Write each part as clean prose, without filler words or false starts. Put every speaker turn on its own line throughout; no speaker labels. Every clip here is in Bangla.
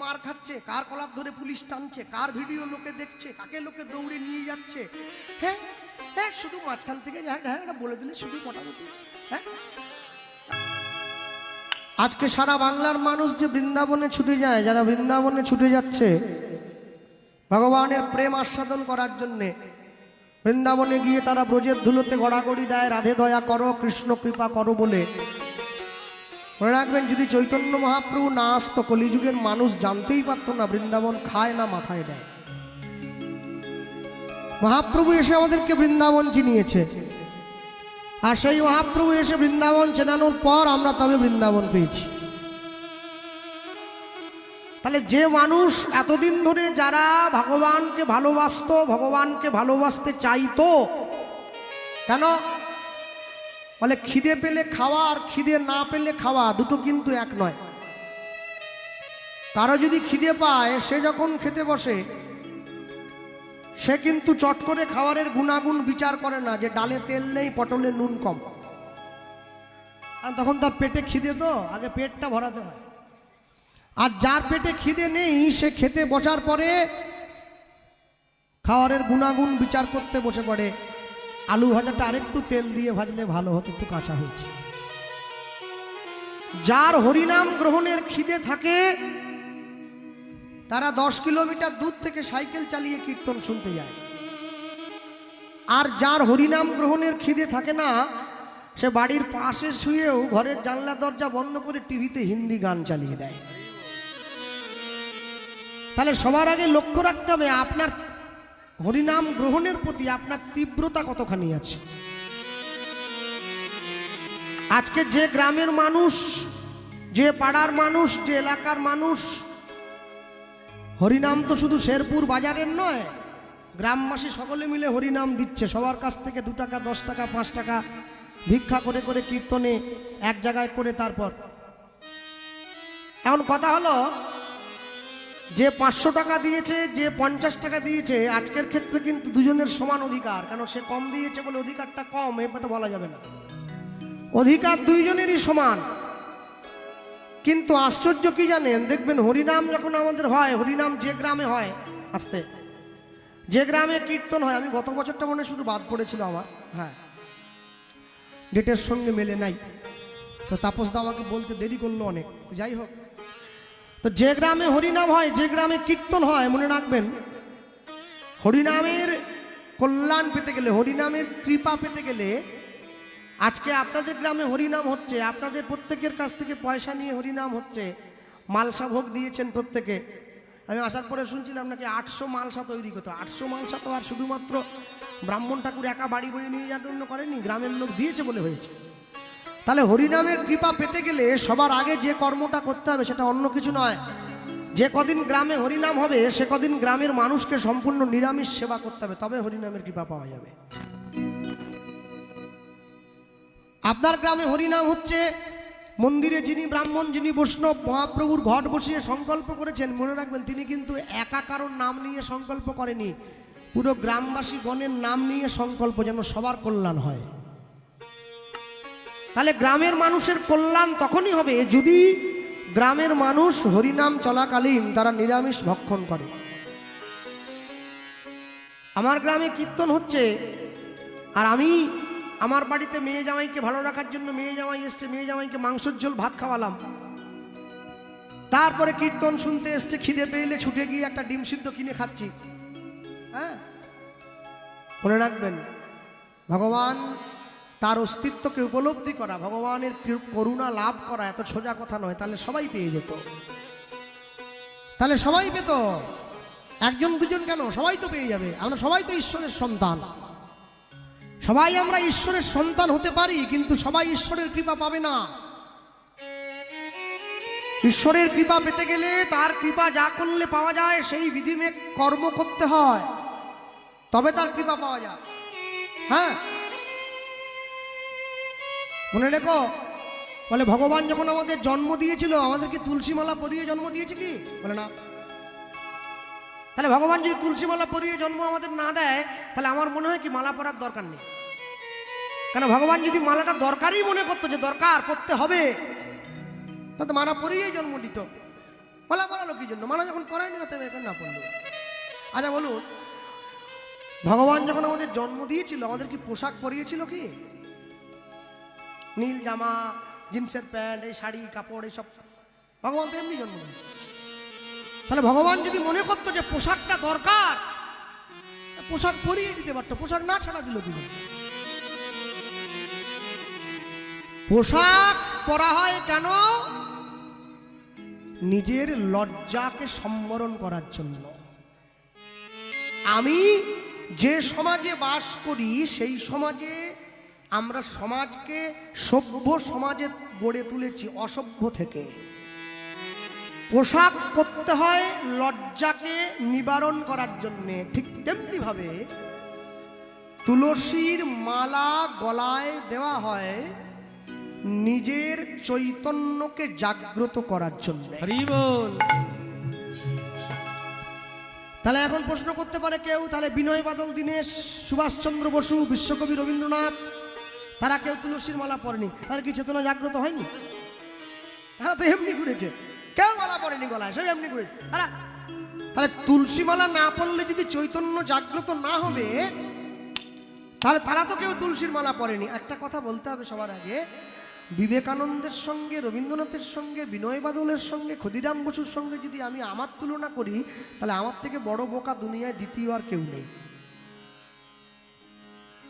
মার খাচ্ছে, কার কলার ধরে পুলিশ টানছে, কার ভিডিও লোকে দেখছে, কাকে লোকে দৌড়ে নিয়ে যাচ্ছে। হ্যাঁ হ্যাঁ, শুধু মাঝখান থেকে হ্যাঁ বলে দিলে শুধু মোটামুটি। হ্যাঁ, আজকে সারা বাংলার মানুষ যে বৃন্দাবনে ছুটে যায়, যারা বৃন্দাবনে ছুটে যাচ্ছে ভগবানের প্রেম আস্বাদন করার জন্যে, বৃন্দাবনে গিয়ে তারা ব্রজের ধুলোতে গড়াগড়ি দেয় রাধে দয়া করো, কৃষ্ণ কৃপা করো বলে। মনে রাখবেন, যদি চৈতন্য মহাপ্রভু না আসতো কলিযুগের মানুষ জানতেই পারতো না বৃন্দাবন খায় না মাথায় দেয়। মহাপ্রভু এসে আমাদেরকে বৃন্দাবন চিনিয়েছে, আর সেই মহাপ্রভু এসে বৃন্দাবন চেনানোর পর আমরা তবে বৃন্দাবন পেয়েছি। তাহলে যে মানুষ এতদিন ধরে যারা ভগবানকে ভালোবাসতো, ভগবানকে ভালোবাসতে চাইতো, কেন বলে খিদে পেলে খাওয়া আর খিদে না পেলে খাওয়া দুটো কিন্তু এক নয়। কারো যদি খিদে পায়, সে যখন খেতে বসে সে কিন্তু চট করে খাবারের গুণাগুণ বিচার করে না, যে ডালে তেল নেই, পটলে নুন কম, আর তখন তার পেটে খিদে, তো আগে পেটটা ভরাতে হয়। আর যার পেটে খিদে নেই সে খেতে বসার পরে খাবারের গুণাগুণ বিচার করতে বসে পড়ে, আলু ভাজাটা আরেকটু তেল দিয়ে ভাজলে ভালো হতো, একটু কাঁচা হয়েছে। যার হরিনাম গ্রহণের খিদে থাকে তারা 10 কিলোমিটার দূর থেকে সাইকেল চালিয়ে কীর্তন শুনতে যায়। আর যার হরিনাম গ্রহণের খিদে থাকে না, সে বাড়ির পাশে শুয়েও ঘরের জানলা দরজা বন্ধ করে টিভিতে হিন্দি গান চালিয়ে দেয়। তাহলে সবার আগে লক্ষ্য রাখতে হবে আপনার হরিনাম গ্রহণের প্রতি আপনার তীব্রতা কতখানি আছে। আজকে যে গ্রামের মানুষ, যে পাড়ার মানুষ, যে এলাকার মানুষ, হরিনাম তো শুধু শেরপুর বাজারের নয়, গ্রামবাসী সকলে মিলে হরিনাম দিচ্ছে, সবার কাছ থেকে 2 টাকা 10 টাকা 5 টাকা ভিক্ষা করে করে কীর্তনে এক জায়গায় করে। তারপর এখন কথা হলো, যে 500 টাকা দিয়েছে, যে 50 টাকা দিয়েছে, আজকের ক্ষেত্রে কিন্তু দুজনের সমান অধিকার। কেন সে কম দিয়েছে বলে অধিকারটা কম, এ কথা বলা যাবে না, অধিকার দুইজনেরই সমান। কিন্তু আশ্চর্য কি জানেন, দেখবেন হরিনাম যখন আমাদের হয়, হরিনাম যে গ্রামে হয়, আসতে যে গ্রামে কীর্তন হয়, আমি গত বছরটা মনে শুধু বাদ পড়েছিল আমার, হ্যাঁ ডেটের সঙ্গে মেলে নাই, তো তাপসদা আমাকে বলতে দেরি করলো অনেক, যাই হোক। তো যে গ্রামে হরিনাম হয়, যে গ্রামে কীর্তন হয়, মনে রাখবেন হরিনামের কল্যাণ পেতে গেলে, হরিনামের কৃপা পেতে গেলে, আজকে আপনাদের গ্রামে হরিনাম হচ্ছে, আপনাদের প্রত্যেকের কাছ থেকে পয়সা নিয়ে হরিনাম হচ্ছে, মালসা ভোগ দিয়েছেন প্রত্যেকে। আমি আসার পরে শুনছিলাম নাকি 800 মালসা তৈরি করতো। 800 মালসা তো আর শুধুমাত্র ব্রাহ্মণ ঠাকুর একা বাড়ি বয়ে নিয়ে যাওয়ার জন্য করেনি, গ্রামের লোক দিয়েছে বলে হয়েছে। তাহলে হরিনামের কৃপা পেতে গেলে সবার আগে যে কর্মটা করতে হবে সেটা অন্য কিছু নয়, যে কদিন গ্রামে হরিনাম হবে সে কদিন গ্রামের মানুষকে সম্পূর্ণ নিরামিষ সেবা করতে হবে, তবে হরিনামের কৃপা পাওয়া যাবে। আপনার গ্রামে হরিনাম হচ্ছে, মন্দিরে যিনি ব্রাহ্মণ, যিনি বৈষ্ণব, মহাপ্রভুর ঘট বসিয়ে সংকল্প করেছেন, মনে রাখবেন তিনি কিন্তু একা কারোর নাম নিয়ে সংকল্প করেনি, পুরো গ্রামবাসী গণের নাম নিয়ে সংকল্প, যেন সবার কল্যাণ হয়। তাহলে গ্রামের মানুষের কল্যাণ তখনই হবে যদি গ্রামের মানুষ হরিনাম চলাকালীন তারা নিরামিষ ভক্ষণ করে। আমার গ্রামে কীর্তন হচ্ছে, আর আমি আমার বাড়িতে মেয়ে জামাইকে ভালো রাখার জন্য, মেয়ে জামাই এসছে, মেয়ে জামাইকে মাংসের ঝোল ভাত খাওয়ালাম, তারপরে কীর্তন শুনতে এসছে, খিদে পেলে ছুটে গিয়ে একটা ডিম সিদ্ধ কিনে খাচ্ছি। হ্যাঁ, মনে রাখবেন ভগবান তার অস্তিত্বকে উপলব্ধি করা, ভগবানের করুণা লাভ করা এত সোজা কথা নয়। তাহলে সবাই পেয়ে যেত, তাহলে সবাই পেত, একজন দুজন কেন, সবাই তো পেয়ে যাবে। আমরা সবাই তো ঈশ্বরের সন্তান, সবাই আমরা ঈশ্বরের সন্তান হতে পারি, কিন্তু সবাই ঈশ্বরের কৃপা পাবে না। ঈশ্বরের কৃপা পেতে গেলে তার কৃপা যা করলে পাওয়া যায় সেই বিধিমেক কর্ম করতে হয়, তবে তার কৃপা পাওয়া যায়। হ্যাঁ, মনে রেখো, বলে ভগবান যখন আমাদের জন্ম দিয়েছিল আমাদেরকে তুলসী মালা পরিয়ে জন্ম দিয়েছে কি? বলে না। তাহলে ভগবান যদি তুলসী মালা পরিয়ে জন্ম আমাদের না দেয়, তাহলে আমার মনে হয় কি মালা পরার দরকার নেই। কেন ভগবান যদি মালাটা দরকারই মনে করতো, যে দরকার করতে হবে, তাহলে মালা পরিয়েই জন্ম দিত। মালা পরালো কি জন্য? মালা যখন পরায়নি অতএব এখন না পড়লো। আচ্ছা বলুন, ভগবান যখন আমাদের জন্ম দিয়েছিল আমাদের কি পোশাক পরিয়েছিল? কি নীল জামা, জিন্সের প্যান্ট, এই শাড়ি কাপড় এইসব? ভগবান তো এমনি জন্ম দেয়। তাহলে ভগবান যদি মনে করতো যে পোশাকটা দরকার, পোশাক পরিয়ে দিতে পারতো, পোশাক না ছাড়া দিল কি? পোশাক পরা হয় কেন? নিজের লজ্জাকে সম্বরণ করার জন্য। আমি যে সমাজে বাস করি সেই সমাজে আমরা সমাজকে সভ্য সমাজে গড়ে তুলেছি অসভ্য থেকে। পোশাক পরতে হয় লজ্জাকে নিবারণ করার জন্যে। ঠিক তেমনি ভাবে তুলসীর মালা গলায় দেওয়া হয় নিজের চৈতন্যকে জাগ্রত করার জন্য। তাহলে এখন প্রশ্ন করতে পারে কেউ, তাহলে বিনয় বাদল দীনেশ, সুভাষচন্দ্র বসু, বিশ্বকবি রবীন্দ্রনাথ তারা কেউ তুলসীর মালা পরেনি, তার কি চেতনা জাগ্রত হয়নি? তারা তো এমনি ঘুরেছে, কেউ মালা পরেনি গলায়, সব এমনি ঘুরেছে। তাহলে তুলসী মালা না পড়লে যদি চৈতন্য জাগ্রত না হবে, তাহলে তারা তো কেউ তুলসীর মালা পরেনি। একটা কথা বলতে হবে সবার আগে, বিবেকানন্দের সঙ্গে, রবীন্দ্রনাথের সঙ্গে, বিনয় বাদলের সঙ্গে, ক্ষুদিরাম বসুর সঙ্গে যদি আমি আমার তুলনা করি, তাহলে আমার থেকে বড় বোকা দুনিয়ায় দ্বিতীয় আর কেউ নেই।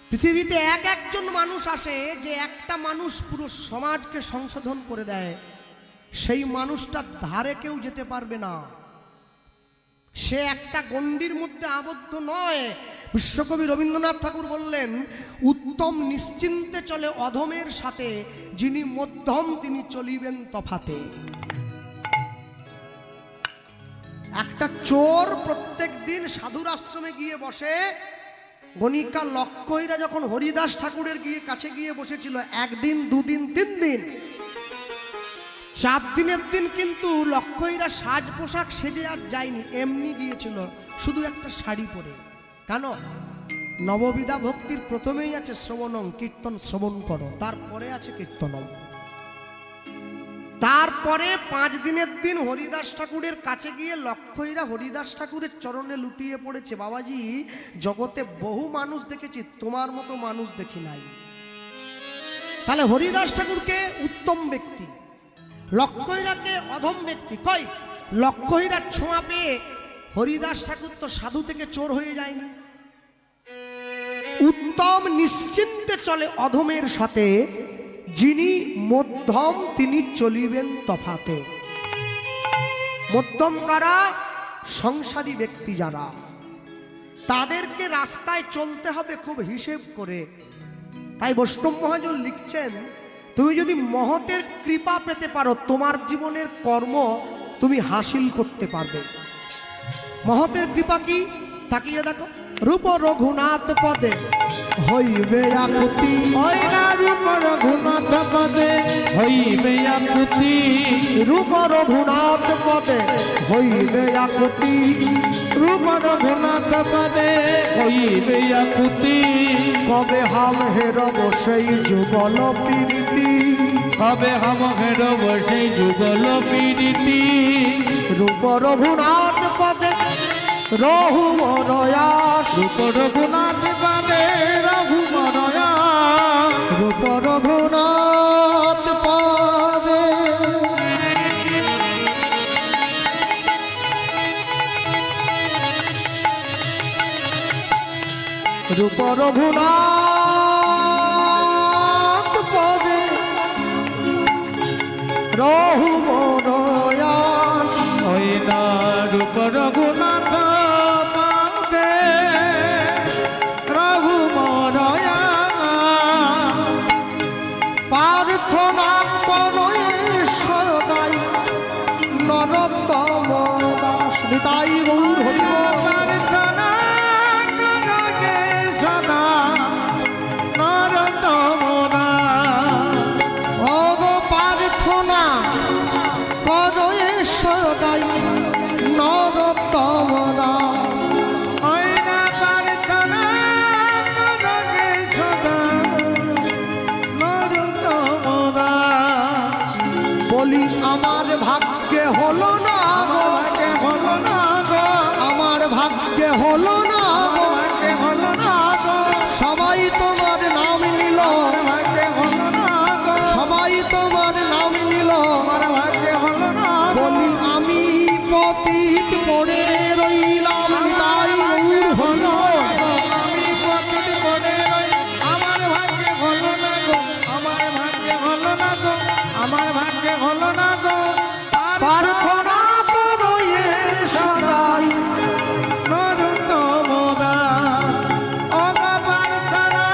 পৃথিবীতে একজন মানুষ আসে যে একটা মানুষ পুরো সমাজকে সংশোধন করে দেয়, সেই মানুষটার ধারে কেউ যেতে পারবে না। সে একটা গণ্ডির মধ্যে আবদ্ধ নয়। বিশ্বকবি রবীন্দ্রনাথ ঠাকুর বললেন, উত্তম নিশ্চিন্তে চলে অধমের সাথে, যিনি মধ্যম তিনি চলিবেন তফাতে। একটা চোর প্রত্যেক দিন সাধুর আশ্রমে গিয়ে বসে। গণিকা লক্ষহীরা যখন হরিদাস ঠাকুরের কাছে গিয়ে বসেছিল, একদিন, দুদিন, 3 দিন, 4 দিনের দিন কিন্তু লক্ষহীরা সাজ পোশাক সেজে আর যায়নি, এমনি গিয়েছিল শুধু একটা শাড়ি পরে। কেন? নববিধা ভক্তির প্রথমেই আছে শ্রবণং, কীর্তন শ্রবণ করো, তারপরে আছে কীর্তনম। তারপরে 5 দিনের দিন হরিদাস ঠাকুরের কাছে গিয়ে লক্ষহীরা হরিদাস ঠাকুরের চরণে লুটিয়ে পড়েছে, বাবাজি জগতে বহু মানুষ দেখেছি, তোমার মতো মানুষ দেখি নাই। তাহলে হরিদাস ঠাকুরকে উত্তম ব্যক্তি, লক্ষহীরাকে অধম ব্যক্তি। কই লক্ষহীরার ছোঁয়া পেয়ে হরিদাস ঠাকুর তো সাধু থেকে চোর হয়ে যায়নি। উত্তম নিশ্চিন্তে চলে অধমের সাথে, যিনি মধ্যম তিনি চলিবেন তফাতে। মধ্যম কারা? সংসারী ব্যক্তি যারা, তাদেরকে রাস্তায় চলতে হবে খুব হিসেব করে। তাই বৈষ্ণব মহাজন লিখছেন, তুমি যদি মহতের কৃপা পেতে পারো, তোমার জীবনের কর্ম তুমি হাসিল করতে পারবে। মহতের কৃপা কি? তাকিয়ে দেখো, রূপ রঘুনাথ পদে হইবে আকুতি,
রূপ রঘুনাথ পদে হইবে আকুতি,
রূপ রঘুনাথ পদে হইবে আকুতি,
রূপ রঘুনাথ পদে হইবে আকুতি।
কবে হাম হেরব সেই যুগল প্রীতি,
কবে হাম হেরব সেই যুগল প্রীতি।
রূপ রঘুনাথ পদে রঘু মরয়াস,
রূপ রঘুনাথ পদে রঘু মরয়াস,
রূপ রঘুনাথ পদে রূপ রঘুনাথ পদে রঘু মরয়াস।
ওই না রূপ রঘুনাথ পদে রঘু মরয়াস।
প্রার্থনা করে সদাই নরোত্তম দাস, নিতাই গৌর হরি বল।
প্রার্থনা করে সদা নরোত্তম দাস।
ওগো প্রার্থনা করে সদাই নরোত্তম দাস।
ওই না প্রার্থনা করে সদা নরোত্তম দাস।
বলি আমার ভাগ্যে হলো না গো ভাগ্যে হলো না গো,
ভাগ্যে হলো না গো,
সবাই তোমার নাম নিল,
আমার ভাগ্যে হলো না গো,
সবাই তোমার নাম নিল,
আমার ভাগ্যে হলো না গো।
বলি আমি পতিত পড়ে রইলাম, তাই গৌর হলো।
আমি পতিত পড়ে রই, আমার ভাগ্যে হলো না গো, আমার ভাগ্যে হলো না গো, আমার ভাগ্যে হলো না গো।
প্রার্থনা করো এ সদাই,
নরোত্তম দাস, ও গো প্রার্থনা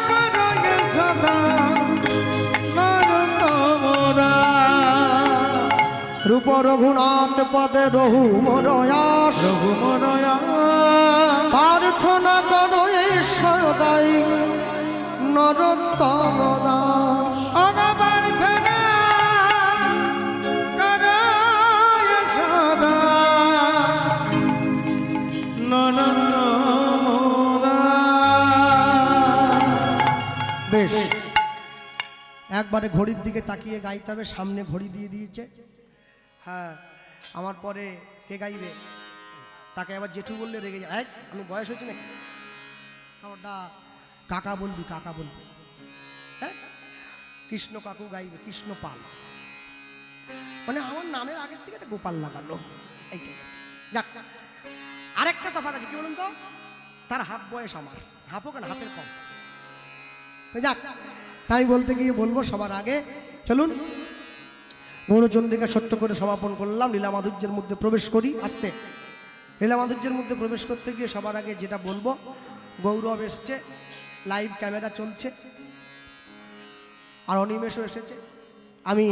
করো গে সদা, নরোত্তম দাস।
রূপ রঘুনাথ পদে রঘু মরয়াস,
রঘুমরয়া
প্রার্থনা করো এ সদাই নরোত্তম দাস।
অগপ্রার্থনা করো যশোদা, নরোত্তম দাস।
বেশ, একবারে ঘড়ির দিকে তাকিয়ে গাইতে হবে, সামনে ঘড়ি দিয়ে দিয়েছে। হ্যাঁ, আমার পরে কে গাইবে তাকে আবার জেঠু বললে রেগে যায়। এই, আমি বয়স হয়েছে নাকি? ওটা কাকা বলবি, কাকা বলবি। হ্যাঁ, কৃষ্ণ কাকু গাইবে, কৃষ্ণ পাল, মানে আমার নামের আগের থেকে একটা গোপাল লাগালো। এইটাই যাক। আরেকটা তফাৎ আছে, কি বলুন তো, তার হাফ বয়স আমার, হাফও কেন, হাফের কম। তো যাক, তাই বলতে গিয়ে বলবো সবার আগে, চলুন গৌরচন্দ্রিকা ছোট্ট করে সমাপন করলাম, লীলা মাধুর্যের মধ্যে প্রবেশ করি। আস্তে লীলা মাধুর্যের মধ্যে প্রবেশ করতে গিয়ে সবার আগে যেটা বলবো, গৌরব এসছে, লাইভ ক্যামেরা চলছে, আর অনিমেষও এসেছে। আমি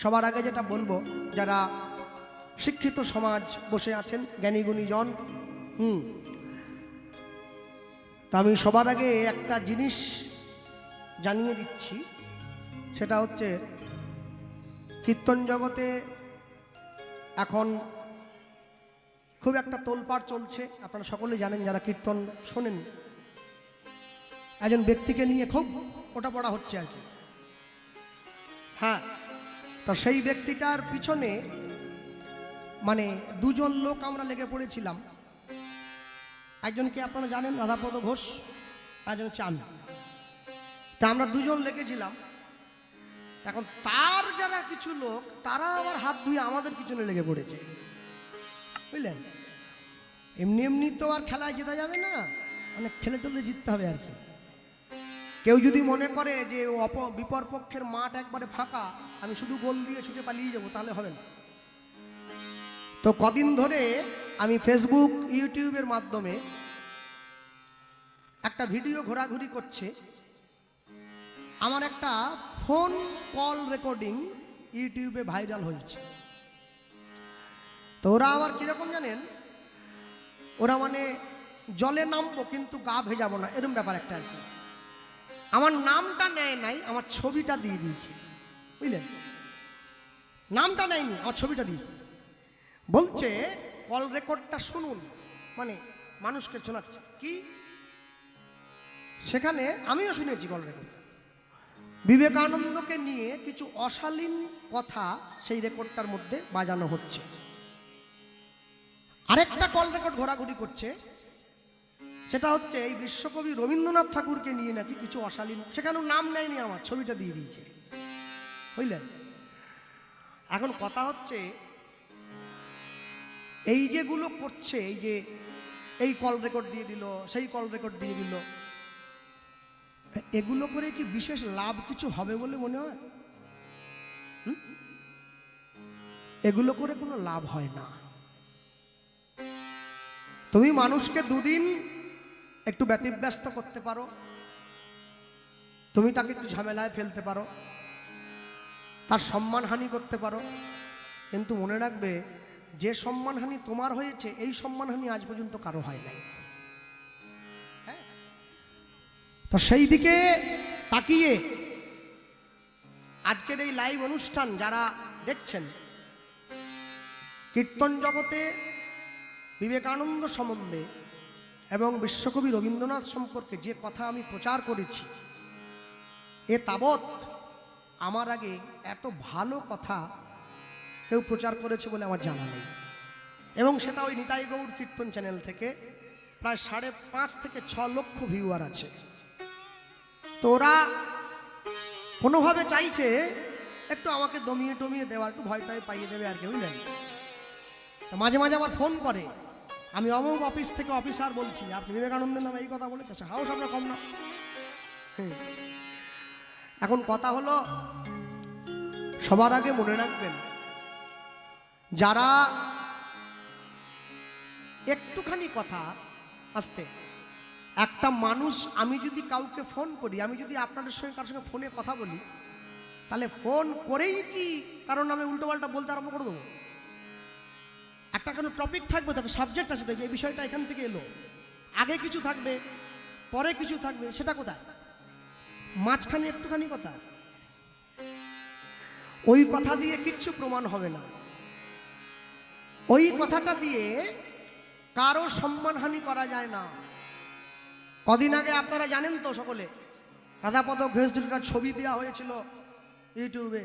সবার আগে যেটা বলবো, যারা শিক্ষিত সমাজ বসে আছেন, জ্ঞানীগুণী জন, তা আমি সবার আগে একটা জিনিস জানিয়ে দিচ্ছি, সেটা হচ্ছে কীর্তন জগতে এখন খুব একটা তোলপাড় চলছে। আপনারা সকলে জানেন, যারা কীর্তন শোনেন, একজন ব্যক্তিকে নিয়ে খুব ওটা পড়া হচ্ছে আর কি। হ্যাঁ, তো সেই ব্যক্তিটার পিছনে মানে দুজন লোক আমরা লেগে পড়েছিলাম। একজনকে আপনারা জানেন, রাধাপদ ঘোষ, একজন হচ্ছে আমি। তা আমরা দুজন লেগেছিলাম। এখন তার যারা কিছু লোক, তারা আবার হাত ধুয়ে আমাদের পিছনে লেগে পড়েছে, বুঝলেন। এমনি এমনি তো আর খেলায় জেতা যাবে না, মানে খেলে টেলে জিততে হবে আর কি। কেউ যদি মনে করে যে বিপরপক্ষের মাঠ একবারে ফাঁকা, আমি শুধু গোল দিয়ে ছুটে পালিয়ে যাবো, তাহলে হবে না। তো কদিন ধরে আমি ফেসবুক, ইউটিউবের মাধ্যমে একটা ভিডিও ঘোরাঘুরি করছে, আমার একটা ফোন কল রেকর্ডিং ইউটিউবে ভাইরাল হয়েছে। তো ওরা আবার কিরকম জানেন, ওরা মানে জলে নামবো কিন্তু গা ভেজাবো না, এরকম ব্যাপার একটা আর কি। আমার নামটা নেয় নাই, আমার ছবিটা দিয়ে দিয়েছে, বুঝলেন। নামটা নেয়নি, আমার ছবিটা দিয়েছে। বলছে কল রেকর্ডটা শুনুন, মানে মানুষকে শোনাচ্ছে কি। সেখানে আমিও শুনেছি কল রেকর্ড, বিবেকানন্দকে নিয়ে কিছু অশালীন কথা সেই রেকর্ডটার মধ্যে বাজানো হচ্ছে। আরেকটা কল রেকর্ড ঘোরাঘুরি করছে, সেটা হচ্ছে এই বিশ্বকবি রবীন্দ্রনাথ ঠাকুরকে নিয়ে নাকি কিছু অশালীন, সেখানেও নাম নেয়নি, আমার ছবিটা দিয়ে দিয়েছে, বুঝলেন। এখন কথা হচ্ছে, এই যেগুলো করছে, এই যে এই কল রেকর্ড দিয়ে দিল, সেই কল রেকর্ড দিয়ে দিল, এগুলো করে কি বিশেষ লাভ কিছু হবে বলে মনে হয়? এগুলো করে কোনো লাভ হয় না। তুমি মানুষকে দুদিন একটু ব্যতিব্যস্ত করতে পারো, তুমি তাকে একটু ঝামেলায় ফেলতে পারো, তার সম্মানহানি করতে পারো, কিন্তু মনে রাখবে, যে সম্মানহানি তোমার হয়েছে, এই সম্মানহানি আজ পর্যন্ত কারো হয় নাই। তো সেই দিকে তাকিয়ে আজকের এই লাইভ অনুষ্ঠান যারা দেখছেন, কীর্তন জগতে বিবেকানন্দ সম্বন্ধে এবং বিশ্বকবি রবীন্দ্রনাথ সম্পর্কে যে কথা আমি প্রচার করেছি, এ তাবৎ আমার আগে এত ভালো কথা কেউ প্রচার করেছে বলে আমার জানা নেই। এবং সেটা ওই নিতাই গৌর কীর্তন চ্যানেল থেকে প্রায় 5.5 থেকে 6 লক্ষ ভিউয়ার আছে। তো ওরা কোনোভাবে চাইছে একটু আমাকে দমিয়ে টমিয়ে দেওয়া, একটু ভয়টাই পাইয়ে দেবে আর কি, বুঝলেন। মাঝে মাঝে আবার ফোন করে, আমি অমুক অফিস থেকে অফিসার বলছি, আপনি বিবেকানন্দের নামে এই কথা বলেছে, হাউস আপনার কম না। এখন কথা হলো, সবার আগে মনে রাখবেন, যারা একটুখানি কথা আসতে, একটা মানুষ, আমি যদি কাউকে ফোন করি, আমি যদি আপনাদের সঙ্গে কারোর সঙ্গে ফোনে কথা বলি, তাহলে ফোন করেই কি কারণ আমি উল্টো পাল্টা বলতে আরম্ভ করে দেবো? একটা কোনো টপিক থাকবে, তো একটা সাবজেক্ট আছে, দেখবে এই বিষয়টা এখান থেকে এলো, আগে কিছু থাকবে, পরে কিছু থাকবে, সেটা কোথায়? মাঝখানে একটুখানি কথা, ওই কথা দিয়ে কিচ্ছু প্রমাণ হবে না। ওই কথাটা দিয়ে কারো সম্মানহানি করা যায় না। কদিন আগে আপনারা জানেন তো সকলে, রাধাপদ ঘোষ দুটার ছবি দেওয়া হয়েছিল ইউটিউবে।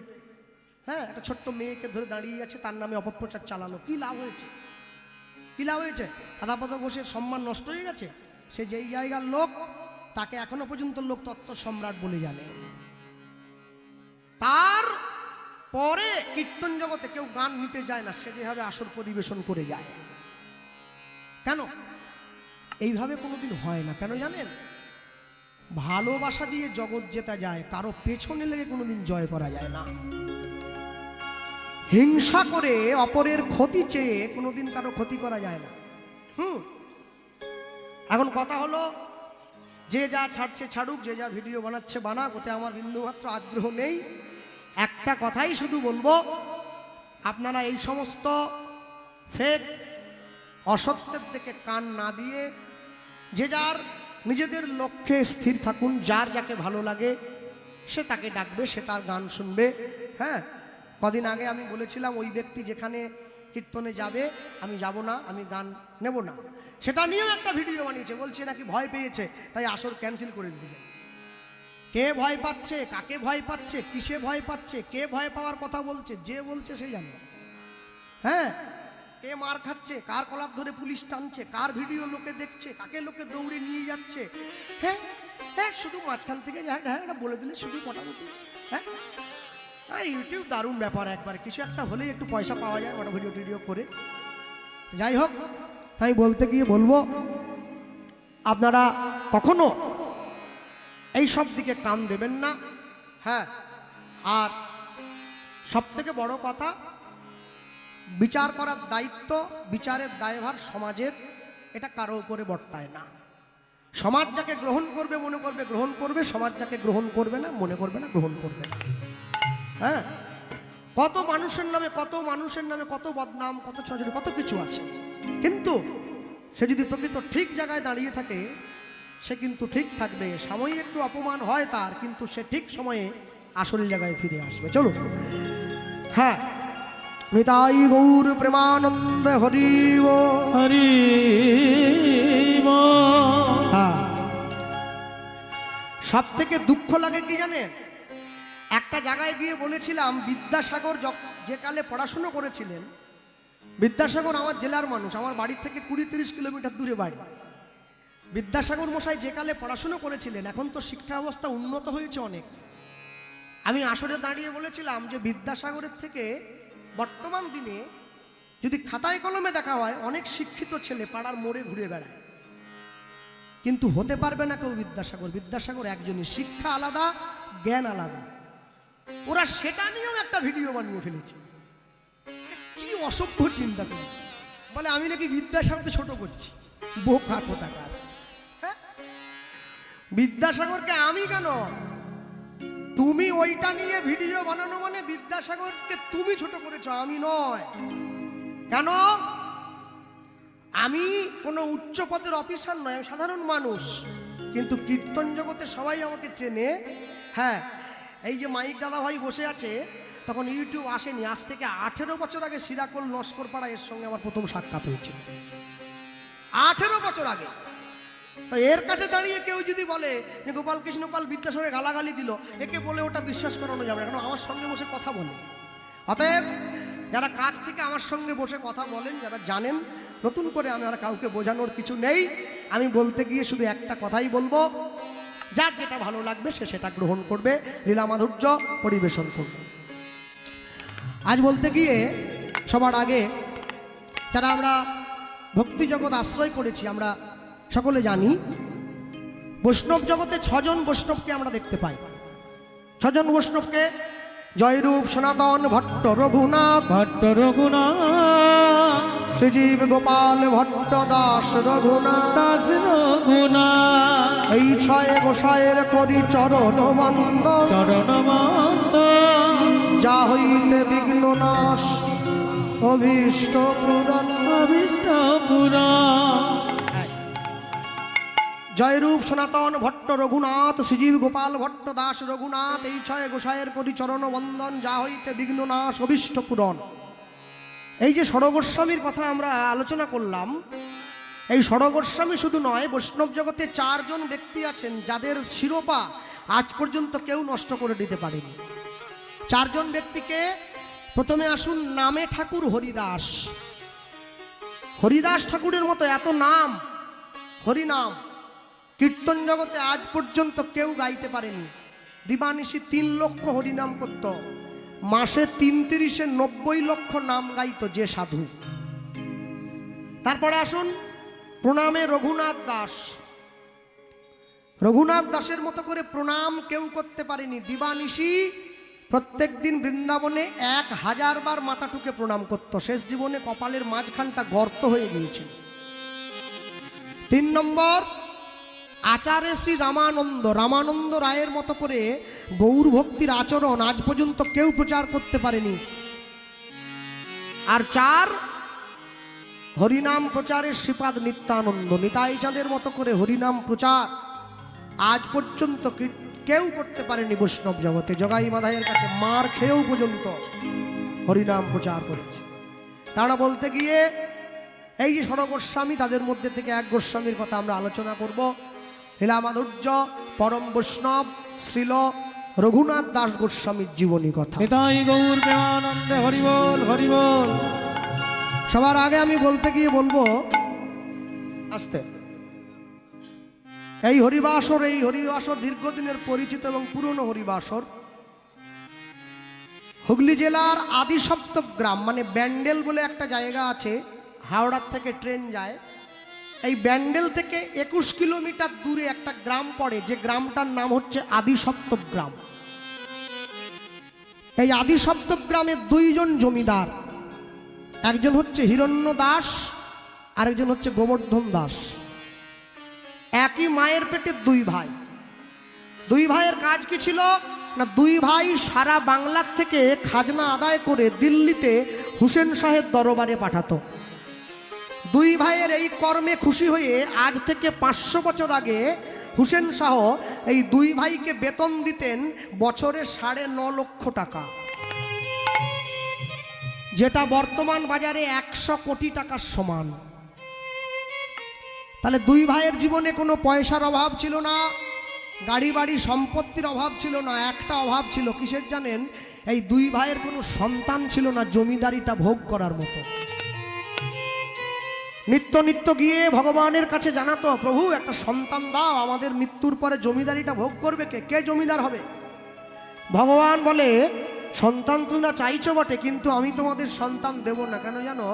হ্যাঁ, একটা ছোট্ট মেয়েকে ধরে দাঁড়িয়ে আছে, তার নামে অপপ্রচার চালানো। কি লাভ হয়েছে? কি লাভ হয়েছে? রাধাপদ ঘোষের সম্মান নষ্ট হয়ে গেছে। সে যেই জায়গার লোক, তাকে এখনো পর্যন্ত লোক তত্ত্ব সম্রাট বলে জানে। তার পরে কীর্তন জগতে কেউ গান নিতে যায় না, সে যেভাবে আসর পরিবেশন করে যায়। কেন? এইভাবে কোনোদিন হয় না। কেন জানেন? ভালোবাসা দিয়ে জগৎ জেতা যায়, কারো পেছনে লেগে কোনোদিন জয় করা যায় না। হিংসা করে অপরের ক্ষতি চেয়ে কোনোদিন কারো ক্ষতি করা যায় না। এখন কথা হলো, যে যা ছাড়ছে ছাড়ুক, যে যা ভিডিও বানাচ্ছে বানাক, ওতে আমার বিন্দুমাত্র আগ্রহ নেই। একটা কথাই শুধু বলবো, আপনারা এই সমস্ত ফেক অসত্যের দিকে কান না দিয়ে যে যার নিজেদের লক্ষ্যে স্থির থাকুন। যার যাকে ভালো লাগে সে তাকে ডাকবে, সে তার গান শুনবে। হ্যাঁ, কদিন আগে আমি বলেছিলাম, ওই ব্যক্তি যেখানে কীর্তনে যাবে আমি যাব না, আমি গান নেব না, সেটা নিয়েও একটা ভিডিও বানিয়েছে। বলছে নাকি ভয় পেয়েছে, তাই আসর ক্যান্সেল করে দিবে। কে ভয় পাচ্ছে, কাকে ভয় পাচ্ছে, কিসে ভয় পাচ্ছে, কে ভয় পাওয়ার কথা বলছে, যে বলছে সে জানে। হ্যাঁ, কে মার খাচ্ছে, কার কলার ধরে পুলিশ টানছে, কার ভিডিও লোকে দেখছে, কাকে লোকে দৌড়ে নিয়ে যাচ্ছে। হ্যাঁ হ্যাঁ, শুধু মাঝখান থেকে হ্যাঁ বলে দিলে শুধু মোটামুটি। হ্যাঁ, আর ইউটিউব দারুণ ব্যাপার, একবার কিছু একটা হলেই একটু পয়সা পাওয়া যায় ওটা ভিডিও টিডিও করে। যাই হোক, তাই বলতে গিয়ে বলবো, আপনারা কখনো এই সব দিকে কান দেবেন না। হ্যাঁ, আর সব থেকে বড় কথা, বিচার করার দায়িত্ব, বিচারের দায়ভার সমাজের, এটা কারো উপরে বর্তায় না। সমাজ যাকে গ্রহণ করবে মনে করবে গ্রহণ করবে, সমাজ যাকে গ্রহণ করবে না মনে করবে না গ্রহণ করবে না। হ্যাঁ, কত মানুষের নামে কত বদনাম, কত ছড়াছড়ি, কত কিছু আছে, কিন্তু সে যদি প্রকৃত ঠিক জায়গায় দাঁড়িয়ে থাকে, সে কিন্তু ঠিক থাকবে। সাময়িক একটু অপমান হয় তার, কিন্তু সে ঠিক সময়ে আসল জায়গায় ফিরে আসবে। চলুন। হ্যাঁ, নিতাই গৌর প্রেমানন্দ হরি
হরি।
হ্যাঁ, সব থেকে দুঃখ লাগে কি জানেন? একটা জায়গায় গিয়ে বলেছিলাম, বিদ্যাসাগর যে কালে পড়াশুনো করেছিলেন, বিদ্যাসাগর আমার জেলার মানুষ, আমার বাড়ির থেকে 20-30 কিলোমিটার দূরে বাড়ি। বিদ্যাসাগর মশাই যে কালে পড়াশুনো করেছিলেন, এখন তো শিক্ষা ব্যবস্থা উন্নত হয়েছে অনেক। আমি আসরে দাঁড়িয়ে বলেছিলাম যে বিদ্যাসাগরের থেকে বর্তমান দিনে যদি খাতায় কলমে দেখা হয়, অনেক শিক্ষিত ছেলে পাড়ার মোড়ে ঘুরে বেড়ায়, কিন্তু হতে পারবে না কেউ বিদ্যাসাগর। বিদ্যাসাগর একজনই, শিক্ষা আলাদা, জ্ঞান আলাদা। ওরা সেটা নিয়েও একটা ভিডিও বানিয়ে ফেলেছে। কি অসভ্য চিন্তা করে, বলে আমি নাকি বিদ্যাসাগরকে ছোট করছি। বোকা কোথাকার। হ্যাঁ, বিদ্যাসাগরকে আমি কেন, তুমি ওইটা নিয়ে ভিডিও বানানো মানে বিদ্যাসাগরকে তুমি ছোট করেছ, আমি নয়। কেন? আমি কোনো উচ্চ পদের অফিসার নয়, আমি সাধারণ মানুষ, কিন্তু কীর্তন জগতে সবাই আমাকে চেনে। হ্যাঁ, এই যে মাইক দাদা ভাই বসে আছে, তখন ইউটিউব আসেনি, আজ থেকে 18 বছর আগে সিরাকল নস্কর পাড়া এর সঙ্গে আমার প্রথম সাক্ষাৎ হয়েছিল, 18 বছর আগে। তো এর কাছে দাঁড়িয়ে কেউ যদি বলে যে গোপাল কৃষ্ণ পাল বিদ্যাসাগরে গালাগালি দিল, একে বলে ওটা বিশ্বাস করানো যাবে না, কারণ আমার সঙ্গে বসে কথা বলে। অতএব যারা কাছ থেকে আমার সঙ্গে বসে কথা বলেন, যারা জানেন, নতুন করে আমার কাউকে বোঝানোর কিছু নেই। আমি বলতে গিয়ে শুধু একটা কথাই বলবো, যার যেটা ভালো লাগবে সে সেটা গ্রহণ করবে, লীলা মাধুর্য পরিবেশন করবে। আজ বলতে গিয়ে সবার আগে যারা আমরা ভক্তি জগৎ আশ্রয় করেছি, আমরা সকলে জানি বৈষ্ণব জগতে 6 জন বৈষ্ণবকে আমরা দেখতে পাই। 6 জন বৈষ্ণবকে জয়রূপ সনাতন ভট্ট রঘুনাথ,
ভট্ট রঘুনাথ,
শ্রীজীব গোপাল ভট্ট দাস রঘুনাথ,
দাস রঘুনাথ,
এই 6 গোসাইয়ের করি চরণ বন্দন,
চরণ বন্দন,
যা হইতে বিঘ্ন নাশ অভীষ্ট পূরণ,
অভীষ্ট পূরণ।
জয়রূপ সনাতন ভট্ট রঘুনাথ, শ্রীজীব গোপাল ভট্ট দাস রঘুনাথ, এই 6 গোসাইয়ের করি চরণ বন্দন, যা হইতে বিঘ্ন নাশ অভীষ্ট পূরণ। এই যে ষড়গোস্বামীর কথা আমরা আলোচনা করলাম, এই ষড়গোস্বামী শুধু নয়, বৈষ্ণব জগতে 4 জন ব্যক্তি আছেন যাদের শিরোপা আজ পর্যন্ত কেউ নষ্ট করে দিতে পারেনি। 4 জন ব্যক্তিকে প্রথমে আসুন। নামে ঠাকুর হরিদাস। হরিদাস ঠাকুরের মতো এত নাম, হরিনাম কীর্তন জগতে আজ পর্যন্ত কেউ গাইতে পারেনি। দিবানিশি 3 লক্ষ হরিনাম করত, মাসে 33-এ 90 লক্ষ নাম গাইত যে সাধু। তারপরে আসুন প্রণামে রঘুনাথ দাস। রঘুনাথ দাসের মতো করে প্রণাম কেউ করতে পারেনি। দিবানিশি প্রত্যেক দিন বৃন্দাবনে 1000 বার মাথা ঠুকে প্রণাম করত। শেষ জীবনে কপালের মাঝখানটা গর্ত হয়ে গিয়েছিল। 3 নম্বর আচার্য শ্রী রামানন্দ। রামানন্দ রায়ের মতো করে গৌর ভক্তির আচরণ আজ পর্যন্ত কেউ প্রচার করতে পারেনি। আর 4 হরিনাম প্রচারের শ্রীপাদ নিত্যানন্দ। নিতাই চাঁদের মতো করে হরিনাম প্রচার আজ পর্যন্ত কেউ করতে পারেনি বৈষ্ণব জগতে। জগাই মাধাইয়ের কাছে মার খেয়েও পর্যন্ত হরিনাম প্রচার করেছে। তারা বলতে গিয়ে এই যে ষড়গোস্বামী, তাদের মধ্যে থেকে এক গোস্বামীর কথা আমরা আলোচনা করব। লীলা মাধুর্য পরম বৈষ্ণব শ্রীল রঘুনাথ দাস গোস্বামীর জীবনী কথা।
নিতাই গৌর প্রেমানন্দে হরি বল, হরি বল।
সবার আগে আমি বলতে গিয়ে বলবো আস্তে, এই হরিবাসর দীর্ঘদিনের পরিচিত এবং পুরনো হরিবাসর হুগলি জেলার আদি সপ্তগ্রাম, মানে ব্যান্ডেল বলে একটা জায়গা আছে, হাওড়ার থেকে ট্রেন যায়। এই ব্যান্ডেল থেকে 21 কিলোমিটার দূরে একটা গ্রাম পড়ে, যে গ্রামটার নাম হচ্ছে আদি সপ্তগ্রাম। এই আদি সপ্তগ্রামে 2 জন জমিদার, একজন হচ্ছে হিরণ্য দাস, আরেকজন হচ্ছে গোবর্ধন দাস। একই মায়ের পেটে 2 ভাই। 2 ভাইয়ের কাজ কি ছিল না, 2 ভাই সারা বাংলার থেকে খাজনা আদায় করে দিল্লিতে হুসেন শাহের দরবারে পাঠাতো। 2 ভাইয়ের এই কর্মে খুশি হয়ে আজ থেকে 500 বছর আগে হুসেন শাহ এই 2 ভাইকে বেতন দিতেন বছরে 9.5 লক্ষ টাকা, যেটা বর্তমান বাজারে 100 কোটি টাকার সমান। তাহলে 2 ভাইয়ের জীবনে কোনো পয়সার অভাব ছিল না, গাড়ি বাড়ি সম্পত্তির অভাব ছিল না। একটা অভাব ছিল, কিসের জানেন? এই 2 ভাইয়ের কোনো সন্তান ছিল না জমিদারিটা ভোগ করার মতো। নিত্য নিত্য গিয়ে ভগবানের কাছে জানাতো, প্রভু একটা সন্তান দাও, আমাদের মৃত্যুর পরে জমিদারিটা ভোগ করবে কে? কে জমিদার হবে? ভগবান বলে, সন্তান তুমি না চাইছো বটে, কিন্তু আমি তোমাদের সন্তান দেব না। কেন জানো?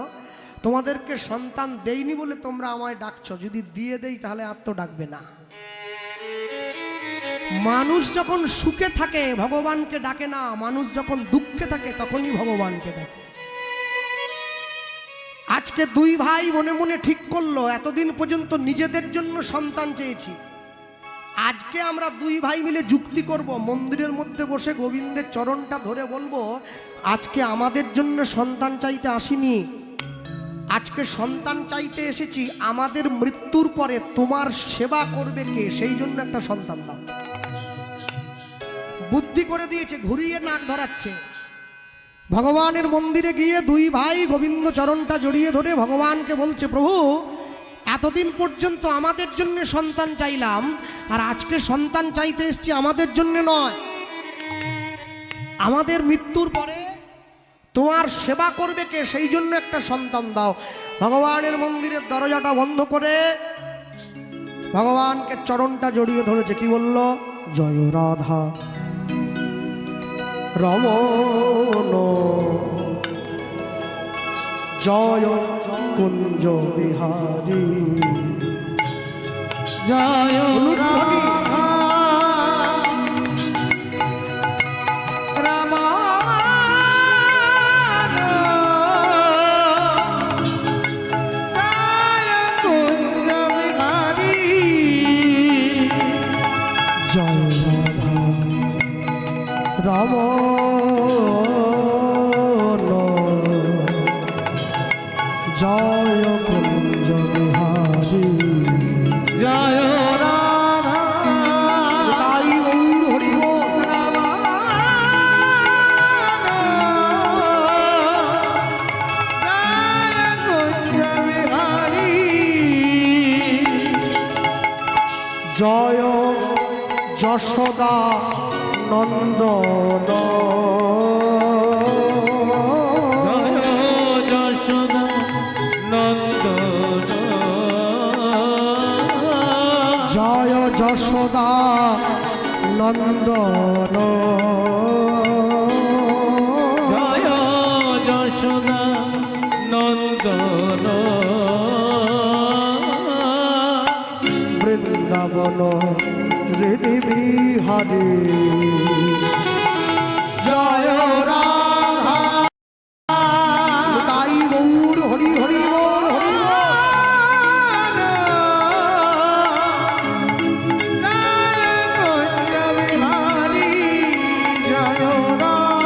তোমাদেরকে সন্তান দেইনি বলে তোমরা আমায় ডাকছো, যদি দিয়ে দেই তাহলে আর তো ডাকবে না। মানুষ যখন সুখে থাকে ভগবানকে ডাকে না, মানুষ যখন দুঃখে থাকে তখনই ভগবানকে ডাকে। আজকে 2 ভাই মনে মনে ঠিক করলো, এতদিন পর্যন্ত নিজেদের জন্য সন্তান চেয়েছি, আজকে আমরা 2 ভাই মিলে যুক্তি করব, মন্দিরের মধ্যে বসে গোবিন্দের চরণটা ধরে বলবো, আজকে আমাদের জন্য সন্তান চাইতে আসিনি, আজকে সন্তান চাইতে এসেছি, আমাদের মৃত্যুর পরে তোমার সেবা করবে কে, সেই জন্য একটা সন্তান দাও। বুদ্ধি করে দিয়েছে, ঘুরিয়ে নাক ধরাচ্ছে। ভগবানের মন্দিরে গিয়ে 2 ভাই গোবিন্দ চরণটা জড়িয়ে ধরে ভগবানকে বলছে, প্রভু এতদিন পর্যন্ত আমাদের জন্য সন্তান চাইলাম, আর আজকে সন্তান চাইতে এসেছি আমাদের জন্য নয়, আমাদের মৃত্যুর পরে তোমার সেবা করবে কে, সেই জন্য একটা সন্তান দাও। ভগবানের মন্দিরের দরজাটা বন্ধ করে ভগবানকে চরণটা জড়িয়ে ধরেছে। কি বলল? জয় রাধা রমণ জয় কুঞ্জ বিহারী।
জয়
উলুধ্বনি। রমণ জয় কুঞ্জ বিহারী।
জয় রাধা
তাই গৌর হরি বল। জয় যশোদা নন্দন
জয় যশোদা নন্দন
জয় যশোদা নন্দন
জয় যশোদা নন্দন
বৃন্দাবন হৃদি বিহারী। জয় রাধা তাই গৌর হরি হরি বল হরি বল।
জয় রাধা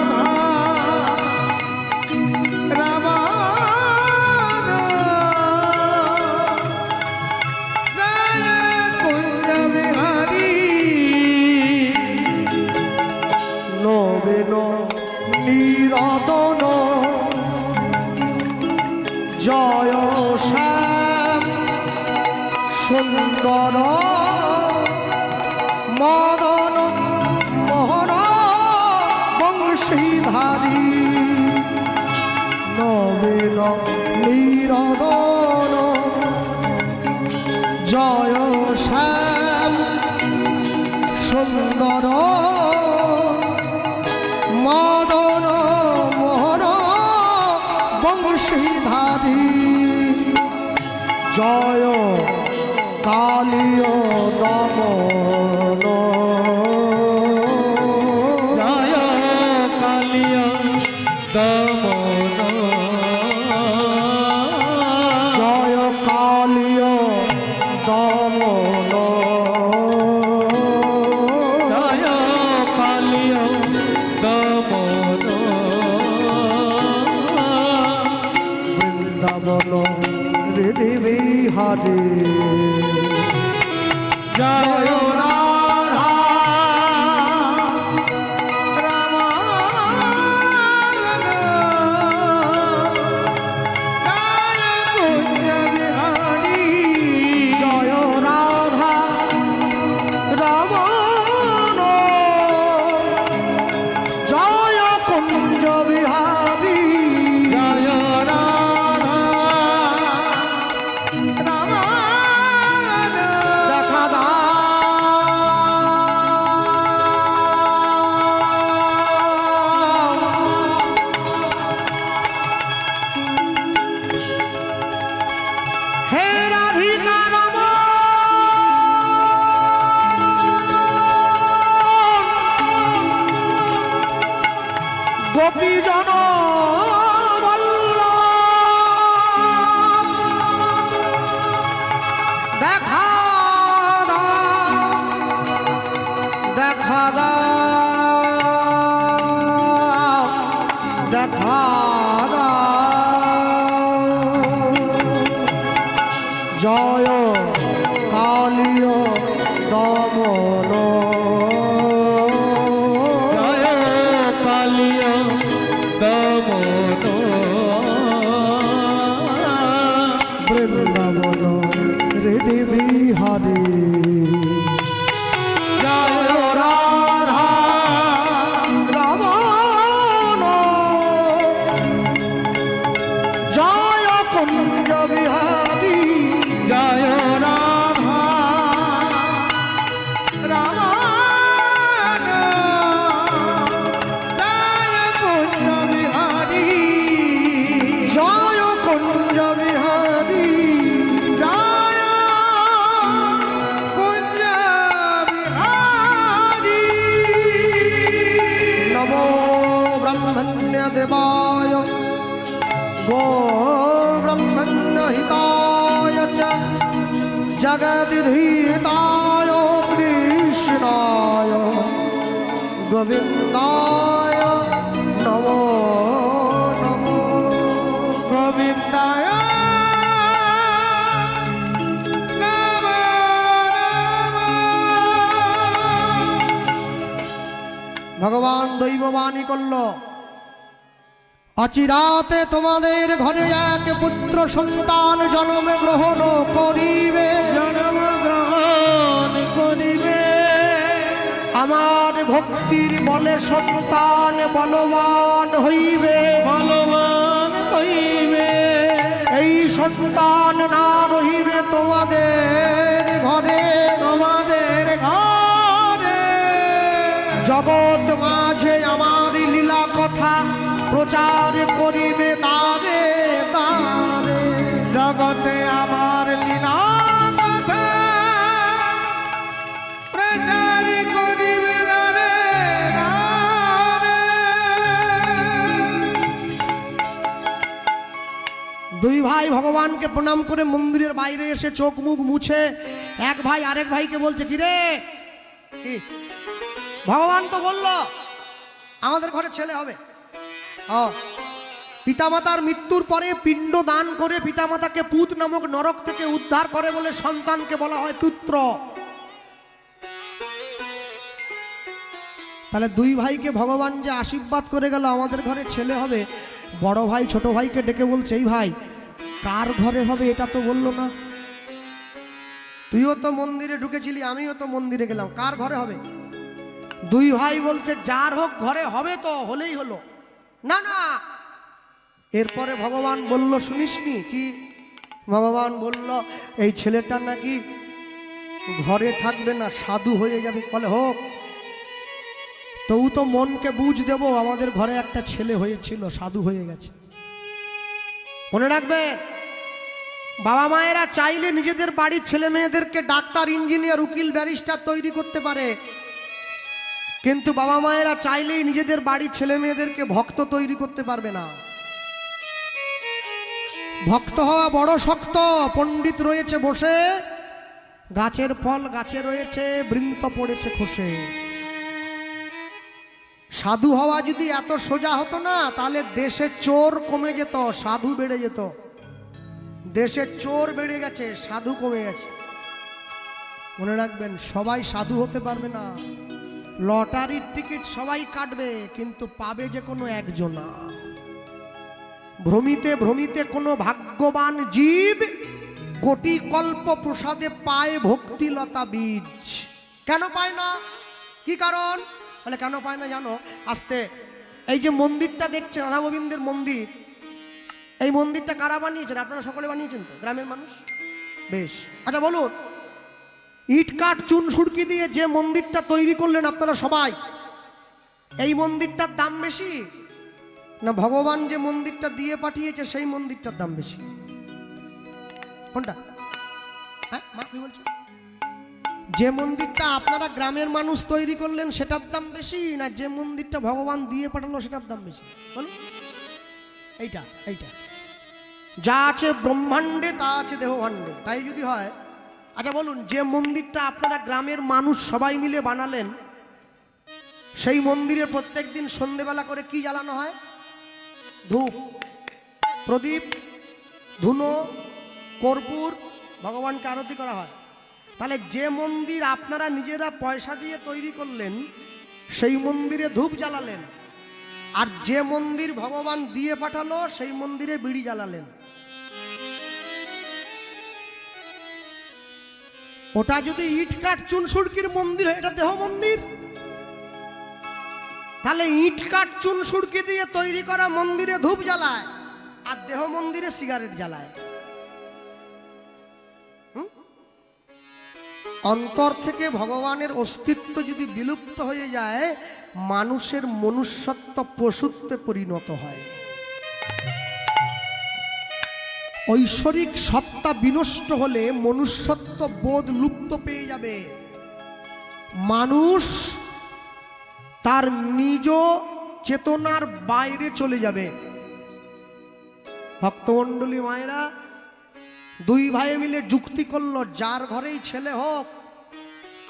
নবীন নিরদন জয় শ্যাম সুন্দর মদন মোহন বংশীধারী। নবীন নিরদন জয় শ্যাম সুন্দর মদন মোহন বংশীধারী। জয় কালীয় দমন
জয় কালিয়া দমন
জয় কালীয় দমন
জয় কালিয়া দমন
বৃন্দাবন হৃদি বিহারী।
জয়
রাধা জয় রাধা রমণ জয় কুঞ্জ বিহারী।
জয় রাধা
দেখা হে রাধিকা রমণ গোপীজন দেখা দেখা দেখা জয় কালীয় দমন
জয় কালিয়া দমন
বৃন্দাবন হৃদি বিহারী।
জয়
রাধা রমণ জগদ্ধিতায় কৃষ্ণায় গোবিন্দায় নমো নমো।
গোবিন্দায় নমো নমো।
ভগবান দৈববাণী করল, অচিরাতে তোমাদের ঘরে এক পুত্র সন্তান জন্ম গ্রহণ করিবে,
জন্মগ্রহণ করিবে।
আমার ভক্তির বলে সন্তান বলবান হইবে,
বলবান হইবে।
এই সন্তান না রহিবে তোমাদের ঘরে,
তোমাদের ঘরে
জগৎ মাঝে আমার লীলা কথা প্রচার করিবে তারে তারে।
জগতে আমার লীলা কথা প্রচার করিবে রে রে।
দুই ভাই ভগবানকে প্রণাম করে মন্দিরের বাইরে এসে চোখ মুখ মুছে এক ভাই আরেক ভাইকে বলছে, কি রে, কি ভগবান তো বলল আমাদের ঘরে ছেলে হবে। পিতামাতার মৃত্যুর পরে পিণ্ড দান করে পিতামাতাকে পুত নামক নরক থেকে উদ্ধার করে বলে সন্তানকে বলা হয় পুত্র। তাহলে দুই ভাইকে ভগবান যে আশীর্বাদ করে গেল আমাদের ঘরে ছেলে হবে, বড় ভাই ছোট ভাইকে ডেকে বলছে, এই ভাই কার ঘরে হবে এটা তো বললো না, তুইও তো মন্দিরে ঢুকেছিলি আমিও তো মন্দিরে গেলাম, কার ঘরে হবে? দুই ভাই বলছে, যার হোক ঘরে হবে তো, হলেই হলো। না না, এরপরে ভগবান বলল, শুনিসনি কি? ভগবান বলল, এই ছেলেটা নাকি ঘরে থাকবে না, সাধু হয়ে যাবে। বলে হোক, তবু তো মনকে বুঝ দেব, আমাদের ঘরে একটা ছেলে হয়েছিল, সাধু হয়ে গেছে। মনে রাখবে, বাবা মায়েরা চাইলে নিজেদের বাড়ির ছেলে মেয়েদেরকে ডাক্তার, ইঞ্জিনিয়ার, উকিল, ব্যারিস্টার তৈরি করতে পারে, কিন্তু বাবা মায়েরা চাইলেই নিজেদের বাড়ির ছেলে মেয়েদেরকে ভক্ত তৈরি করতে পারবে না। ভক্ত হওয়া বড় শক্ত। পণ্ডিত রয়েছে বসে, গাছের ফল গাছে রয়েছে, বৃন্ত পড়েছে খসে। সাধু হওয়া যদি এত সোজা হতো না, তাহলে দেশে চোর কমে যেত, সাধু বেড়ে যেত। দেশে চোর বেড়ে গেছে, সাধু কমে গেছে। মনে রাখবেন, সবাই সাধু হতে পারবে না। লটারির টিকিট সবাই কাটবে, কিন্তু পাবে যে কোনো একজনা। ভ্রমিতে ভ্রমিতে কোনো ভাগ্যবান জীব কোটি কল্প প্রসাদে পায় ভক্তিলতা বীজ। কেন পায় না? কি কারণ? বলে কেন পায় না জানো? আস্তে, এই যে মন্দিরটা দেখছেন, রাধা গোবিন্দের মন্দির, এই মন্দিরটা কারা বানিয়েছেন? আপনারা সকলে বানিয়েছেন তো, গ্রামের মানুষ? বেশ, আচ্ছা বলুন, ইট কাঠ চুন সুড়কি দিয়ে যে মন্দিরটা তৈরি করলেন আপনারা সবাই, এই মন্দিরটার দাম বেশি না ভগবান যে মন্দিরটা দিয়ে পাঠিয়েছে সেই মন্দিরটার দাম বেশি? কোনটা? হ্যাঁ মা কি বলছো? যে মন্দিরটা আপনারা গ্রামের মানুষ তৈরি করলেন সেটার দাম বেশি, না যে মন্দিরটা ভগবান দিয়ে পাঠালো সেটার দাম বেশি? বলুন। এইটা এইটা যা আছে ব্রহ্মাণ্ডে তা আছে দেহভাণ্ডে, তাই যদি হয়। আচ্ছা বলুন, যে মন্দিরটা আপনারা গ্রামের মানুষ সবাই মিলে বানালেন, সেই মন্দিরে প্রত্যেকদিন সন্ধ্যেবেলা করে কি জ্বালানো হয়? ধূপ, প্রদীপ, ধুনো, কর্পূর, ভগবানকে আরতি করা হয়। তাহলে যে মন্দির আপনারা নিজেরা পয়সা দিয়ে তৈরি করলেন, সেই মন্দিরে ধূপ জ্বালালেন, আর যে মন্দির ভগবান দিয়ে পাঠালো সেই মন্দিরে বিড়ি জ্বালালেন। ওটা যদি ইট কাঠ চুন সুড়কির মন্দির হয়, এটা দেহ মন্দির। তাহলে ইট কাঠ চুন সুড়কি দিয়ে তৈরি করা মন্দিরে ধূপ জ্বালায়, আর দেহ মন্দিরে সিগারেট জ্বালায়। অন্তর থেকে ভগবানের অস্তিত্ব যদি বিলুপ্ত হয়ে যায়, মানুষের মনুষ্যত্ব পশুত্বে পরিণত হয়। ঐশ্বরিক সত্তা বিনষ্ট হলে মনুষ্যত্ব বোধ লুপ্ত পেয়ে যাবে। মানুষ তার নিজ চেতনার বাইরে চলে যাবে। ভক্তমণ্ডলী মায়েরা, দুই ভাই মিলে যুক্তি করলো, যার ঘরেই ছেলে হোক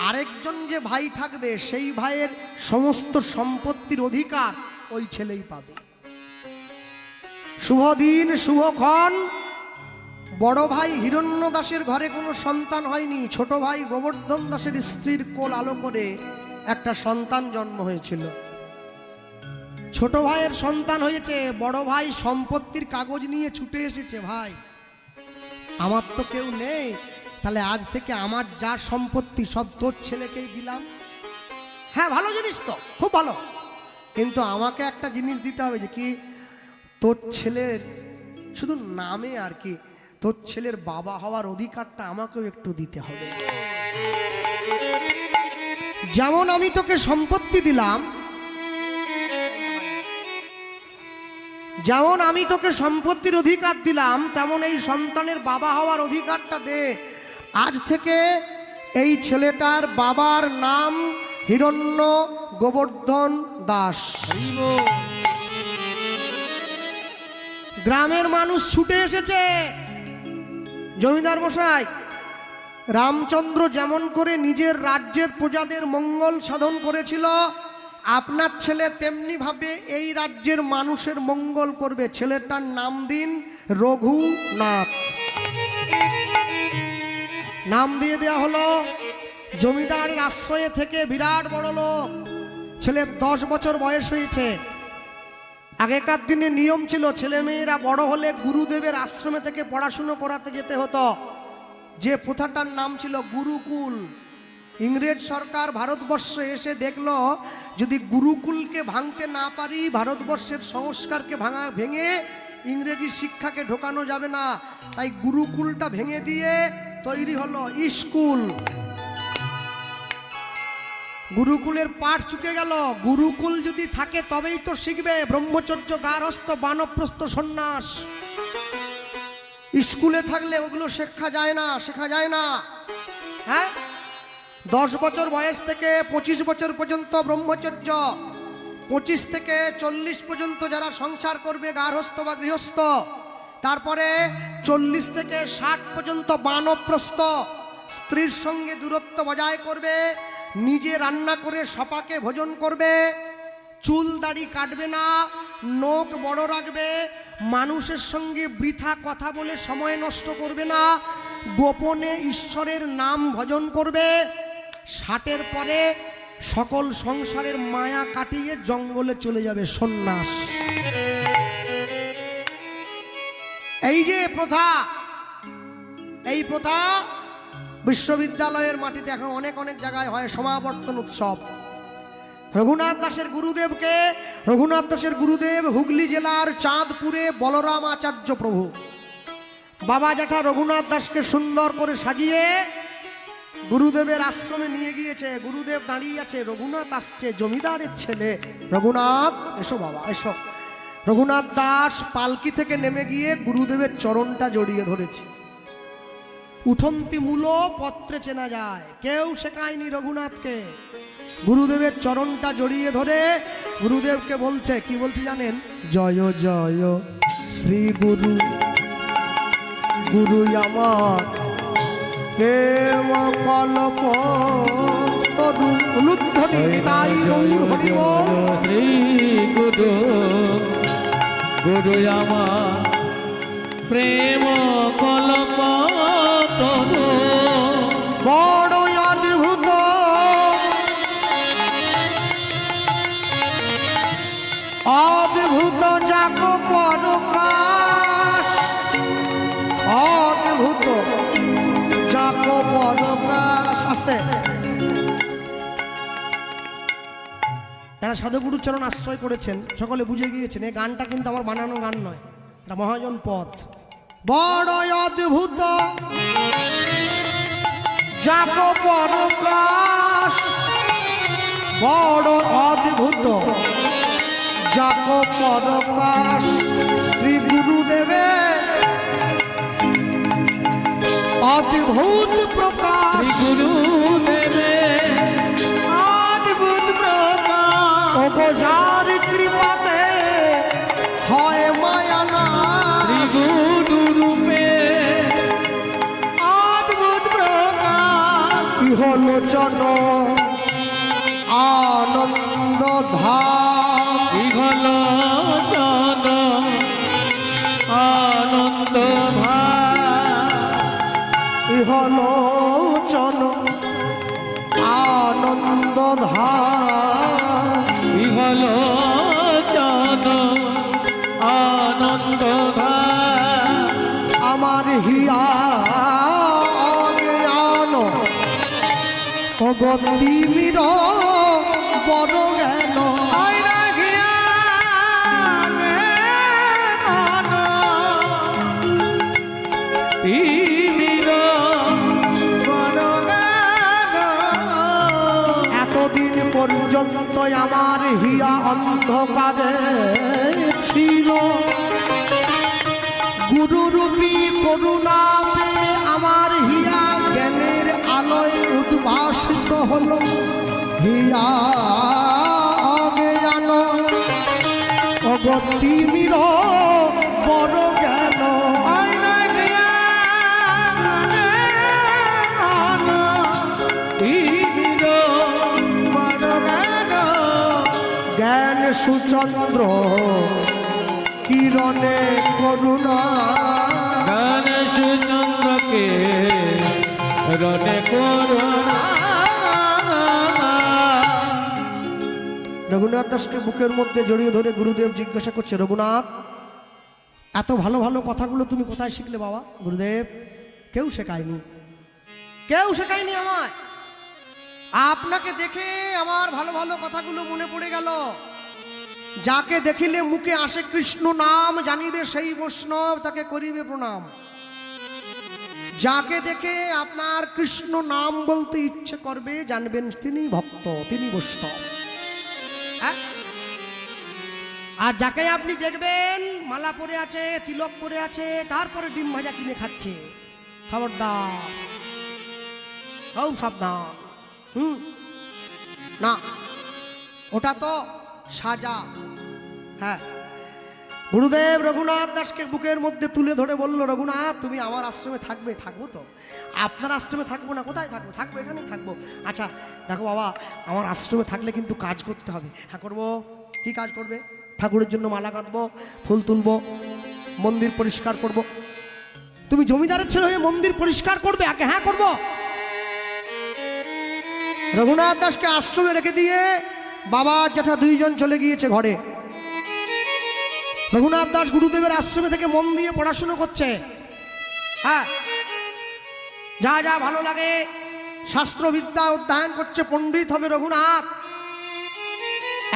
আরেকজন যে ভাই থাকবে সেই ভাইয়ের সমস্ত সম্পত্তির অধিকার ওই ছেলেই পাবে। শুভ দিন শুভক্ষণ। বড় ভাই হিরণ্য দাসের ঘরে কোনো সন্তান হয়নি, ছোট ভাই গোবর্ধন দাসের স্ত্রীর কোল আলো করে একটা সন্তান জন্ম হয়েছিল। ছোট ভাইয়ের সন্তান হয়েছে, বড় ভাই সম্পত্তির কাগজ নিয়ে ছুটে এসেছে, ভাই আমার তো কেউ নেই, তাহলে আজ থেকে আমার যা সম্পত্তি সব তোর ছেলেকেই দিলাম। হ্যাঁ ভালো জিনিস তো, খুব ভালো, কিন্তু আমাকে একটা জিনিস দিতে হবে, যে কি তোর ছেলের শুধু নামে আর কি, তোর ছেলের বাবা হওয়ার অধিকারটা আমাকেও একটু দিতে হবে। যেমন আমি তোকে সম্পত্তি দিলাম, যেমন আমি তোকে সম্পত্তির অধিকার দিলাম, তেমন এই সন্তানের বাবা হওয়ার অধিকারটা দে। আজ থেকে এই ছেলেটার বাবার নাম হিরণ্য গোবর্ধন দাস। গ্রামের মানুষ ছুটে এসেছে, জমিদার মশাই রামচন্দ্র যেমন করে নিজের রাজ্যের প্রজাদের মঙ্গল সাধন করেছিল, আপনার ছেলে তেমনি ভাবে এই রাজ্যের মানুষের মঙ্গল করবে। ছেলেটার নাম দিন রঘুনাথ। নাম দিয়ে দেওয়া হলো। জমিদারের আশ্রয়ে থেকে বিরাট বড় লোক, ছেলের 10 বছর বয়স হয়েছে। আগেকার দিনে নিয়ম ছিল, ছেলে মেয়েরা বড় হলে গুরুদেবের আশ্রমে থেকে পড়াশুনো করাতে যেতে হতো, যে প্রথাটার নাম ছিল গুরুকুল। ইংরেজ সরকার ভারতবর্ষে এসে দেখলো, যদি গুরুকুলকে ভাঙতে না পারি, ভারতবর্ষের সংস্কারকে ভেঙে ইংরেজি শিক্ষাকে ঢোকানো যাবে না, তাই গুরুকুলটা ভেঙে দিয়ে তৈরি হলো স্কুল। গুরুকুলের পাঠ চুকে গেল। গুরুকুল যদি থাকে তবেই তো শিখবে ব্রহ্মচর্য, গারস্থ, বানপ্রস্থ, সন্ন্যাস। স্কুলে থাকলে ওগুলো শেখা যায় না। হ্যাঁ, 10 বছর বয়স থেকে 25 বছর পর্যন্ত ব্রহ্মচর্য, 25 থেকে 40 পর্যন্ত যারা সংসার করবে গার্হস্থ বা গৃহস্থ, তারপরে 40 থেকে 60 পর্যন্ত বানপ্রস্থ, স্ত্রীর সঙ্গে দূরত্ব বজায় করবে, নিজে রান্না করে সপাকে ভোজন করবে, চুল দাড়ি কাটবে না, নখ বড় রাখবে, মানুষের সঙ্গে বৃথা কথা বলে সময় নষ্ট করবে না, গোপনে ঈশ্বরের নাম ভজন করবে। 60-এর পরে সকল সংসারের মায়া কাটিয়ে জঙ্গলে চলে যাবে, সন্ন্যাস। এই যে প্রথা, এই প্রথা বিশ্ববিদ্যালয়ের মাটিতে এখন অনেক অনেক জায়গায় হয় সমাবর্তন উৎসব। রঘুনাথ দাসের গুরুদেব হুগলি জেলার চাঁদপুরে বলরাম আচার্য প্রভু। বাবা জ্যাঠা রঘুনাথ দাসকে সুন্দর করে সাজিয়ে গুরুদেবের আশ্রমে নিয়ে গিয়েছে। গুরুদেব দাঁড়িয়ে আছে, রঘুনাথ আসছে, জমিদারের ছেলে রঘুনাথ, এসো বাবা এসো। রঘুনাথ দাস পালকি থেকে নেমে গিয়ে গুরুদেবের চরণটা জড়িয়ে ধরেছে। উঠন্তি মূল পত্রে চেনা যায়, কেউ শেখায়নি রঘুনাথকে। গুরুদেবের চরণটা জড়িয়ে ধরে গুরুদেবকে বলছে, কি বলতে জানেন? জয় জয় শ্রী গুরু, গুরু আমার প্রেম কল্প তরু উলুধ্বনি তাই হরি বল।
শ্রী গুরু, গুরু আমার প্রেম কল্প তরু,
বড় অদ্ভুত অদ্ভুত জাগ পরকাশ, অদ্ভুত জাগ পরকাশ। আস্তে, যারা সাধুগুরুর চরণ আশ্রয় করেছেন সকলে বুঝে গিয়েছেন, এই গানটা কিন্তু আমার বানানো গান নয়, এটা মহাজন পথ। বড় অদ্ভুত জাগ পরকাশ, বড় অদ্ভুত জাগ পরকাশ, শ্রী গুরুদেবে অদ্ভুত প্রকাশ,
গুরুদেবে
অদ্ভুত প্রকাশ, যার কৃপাতে হয় মায়া না,
গুরু রূপে
লোচন আনন্দ ধাম
লোচন আনন্দ
লোচন আনন্দ ধাম
লোচন আনন্দ
আমার হিয়া জ্ঞান অগতি মির বড় জ্ঞান এতদিন পর্যন্ত আমার হিয়া অন্ধকারে ছিল গুরুরূপী করুণাতে আমার হিয়া জ্ঞানের আলোয় উদ্ভাসিত হলো হিয়া অজ্ঞান অগতি মির বড় জ্ঞান জ্ঞান সুচন্দ্র কিরণে করুণা
চন্দ্রকে রণে করুণা
রঘুনাথ দাসকে বুকের মধ্যে জড়িয়ে ধরে গুরুদেব জিজ্ঞাসা করছে, রঘুনাথ এত ভালো ভালো কথাগুলো তুমি কোথায় শিখলে বাবা? গুরুদেব কেউ শেখায়নি, কেউ শেখায়নি আমায়। আপনাকে দেখে আমার ভালো ভালো কথাগুলো মনে পড়ে গেল। যাকে দেখিলে মুখে আসে কৃষ্ণ নাম, জানিবে সেই বৈষ্ণব, তাকে করিবে প্রণাম। যাকে দেখে আপনার কৃষ্ণ নাম বলতে ইচ্ছে করবে, জানবেন তিনি ভক্ত, তিনি বৈষ্ণব। আর যাকে আপনি দেখবেন মালা পরে আছে, তিলক পরে আছে, তারপরে ডিম ভাজা কিনে খাচ্ছে, খবরদার, সাবধান। না, ওটা তো সাজা। হ্যাঁ, গুরুদেব রঘুনাথ দাসকে বুকের মধ্যে তুলে ধরে বলল, রঘুনাথ তুমি আমার আশ্রমে থাকবে? থাকবো তো। আপনার আশ্রমে থাকবো না? কোথায় থাকবো? থাকবো, এখানেই থাকবো। আচ্ছা দেখো বাবা, আমার আশ্রমে থাকলে কিন্তু কাজ করতে হবে। হ্যাঁ করবো। কি কাজ করবে? ঠাকুরের জন্য মালা গাঁথবো, ফুল তুলবো, মন্দির পরিষ্কার করব। তুমি জমিদারের ছেলে হয়ে মন্দির পরিষ্কার করবে আগে? হ্যাঁ করবো। রঘুনাথ দাসকে আশ্রমে রেখে দিয়ে বাবা জ্যাঠা দুইজন চলে গিয়েছে ঘরে। রঘুনাথ দাস গুরুদেবের আশ্রমে থেকে মন দিয়ে পড়াশুনো করছে। হ্যাঁ, যা যা ভালো লাগে শাস্ত্রবিদ্যা অধ্যয়ন করছে, পণ্ডিত হবে রঘুনাথ।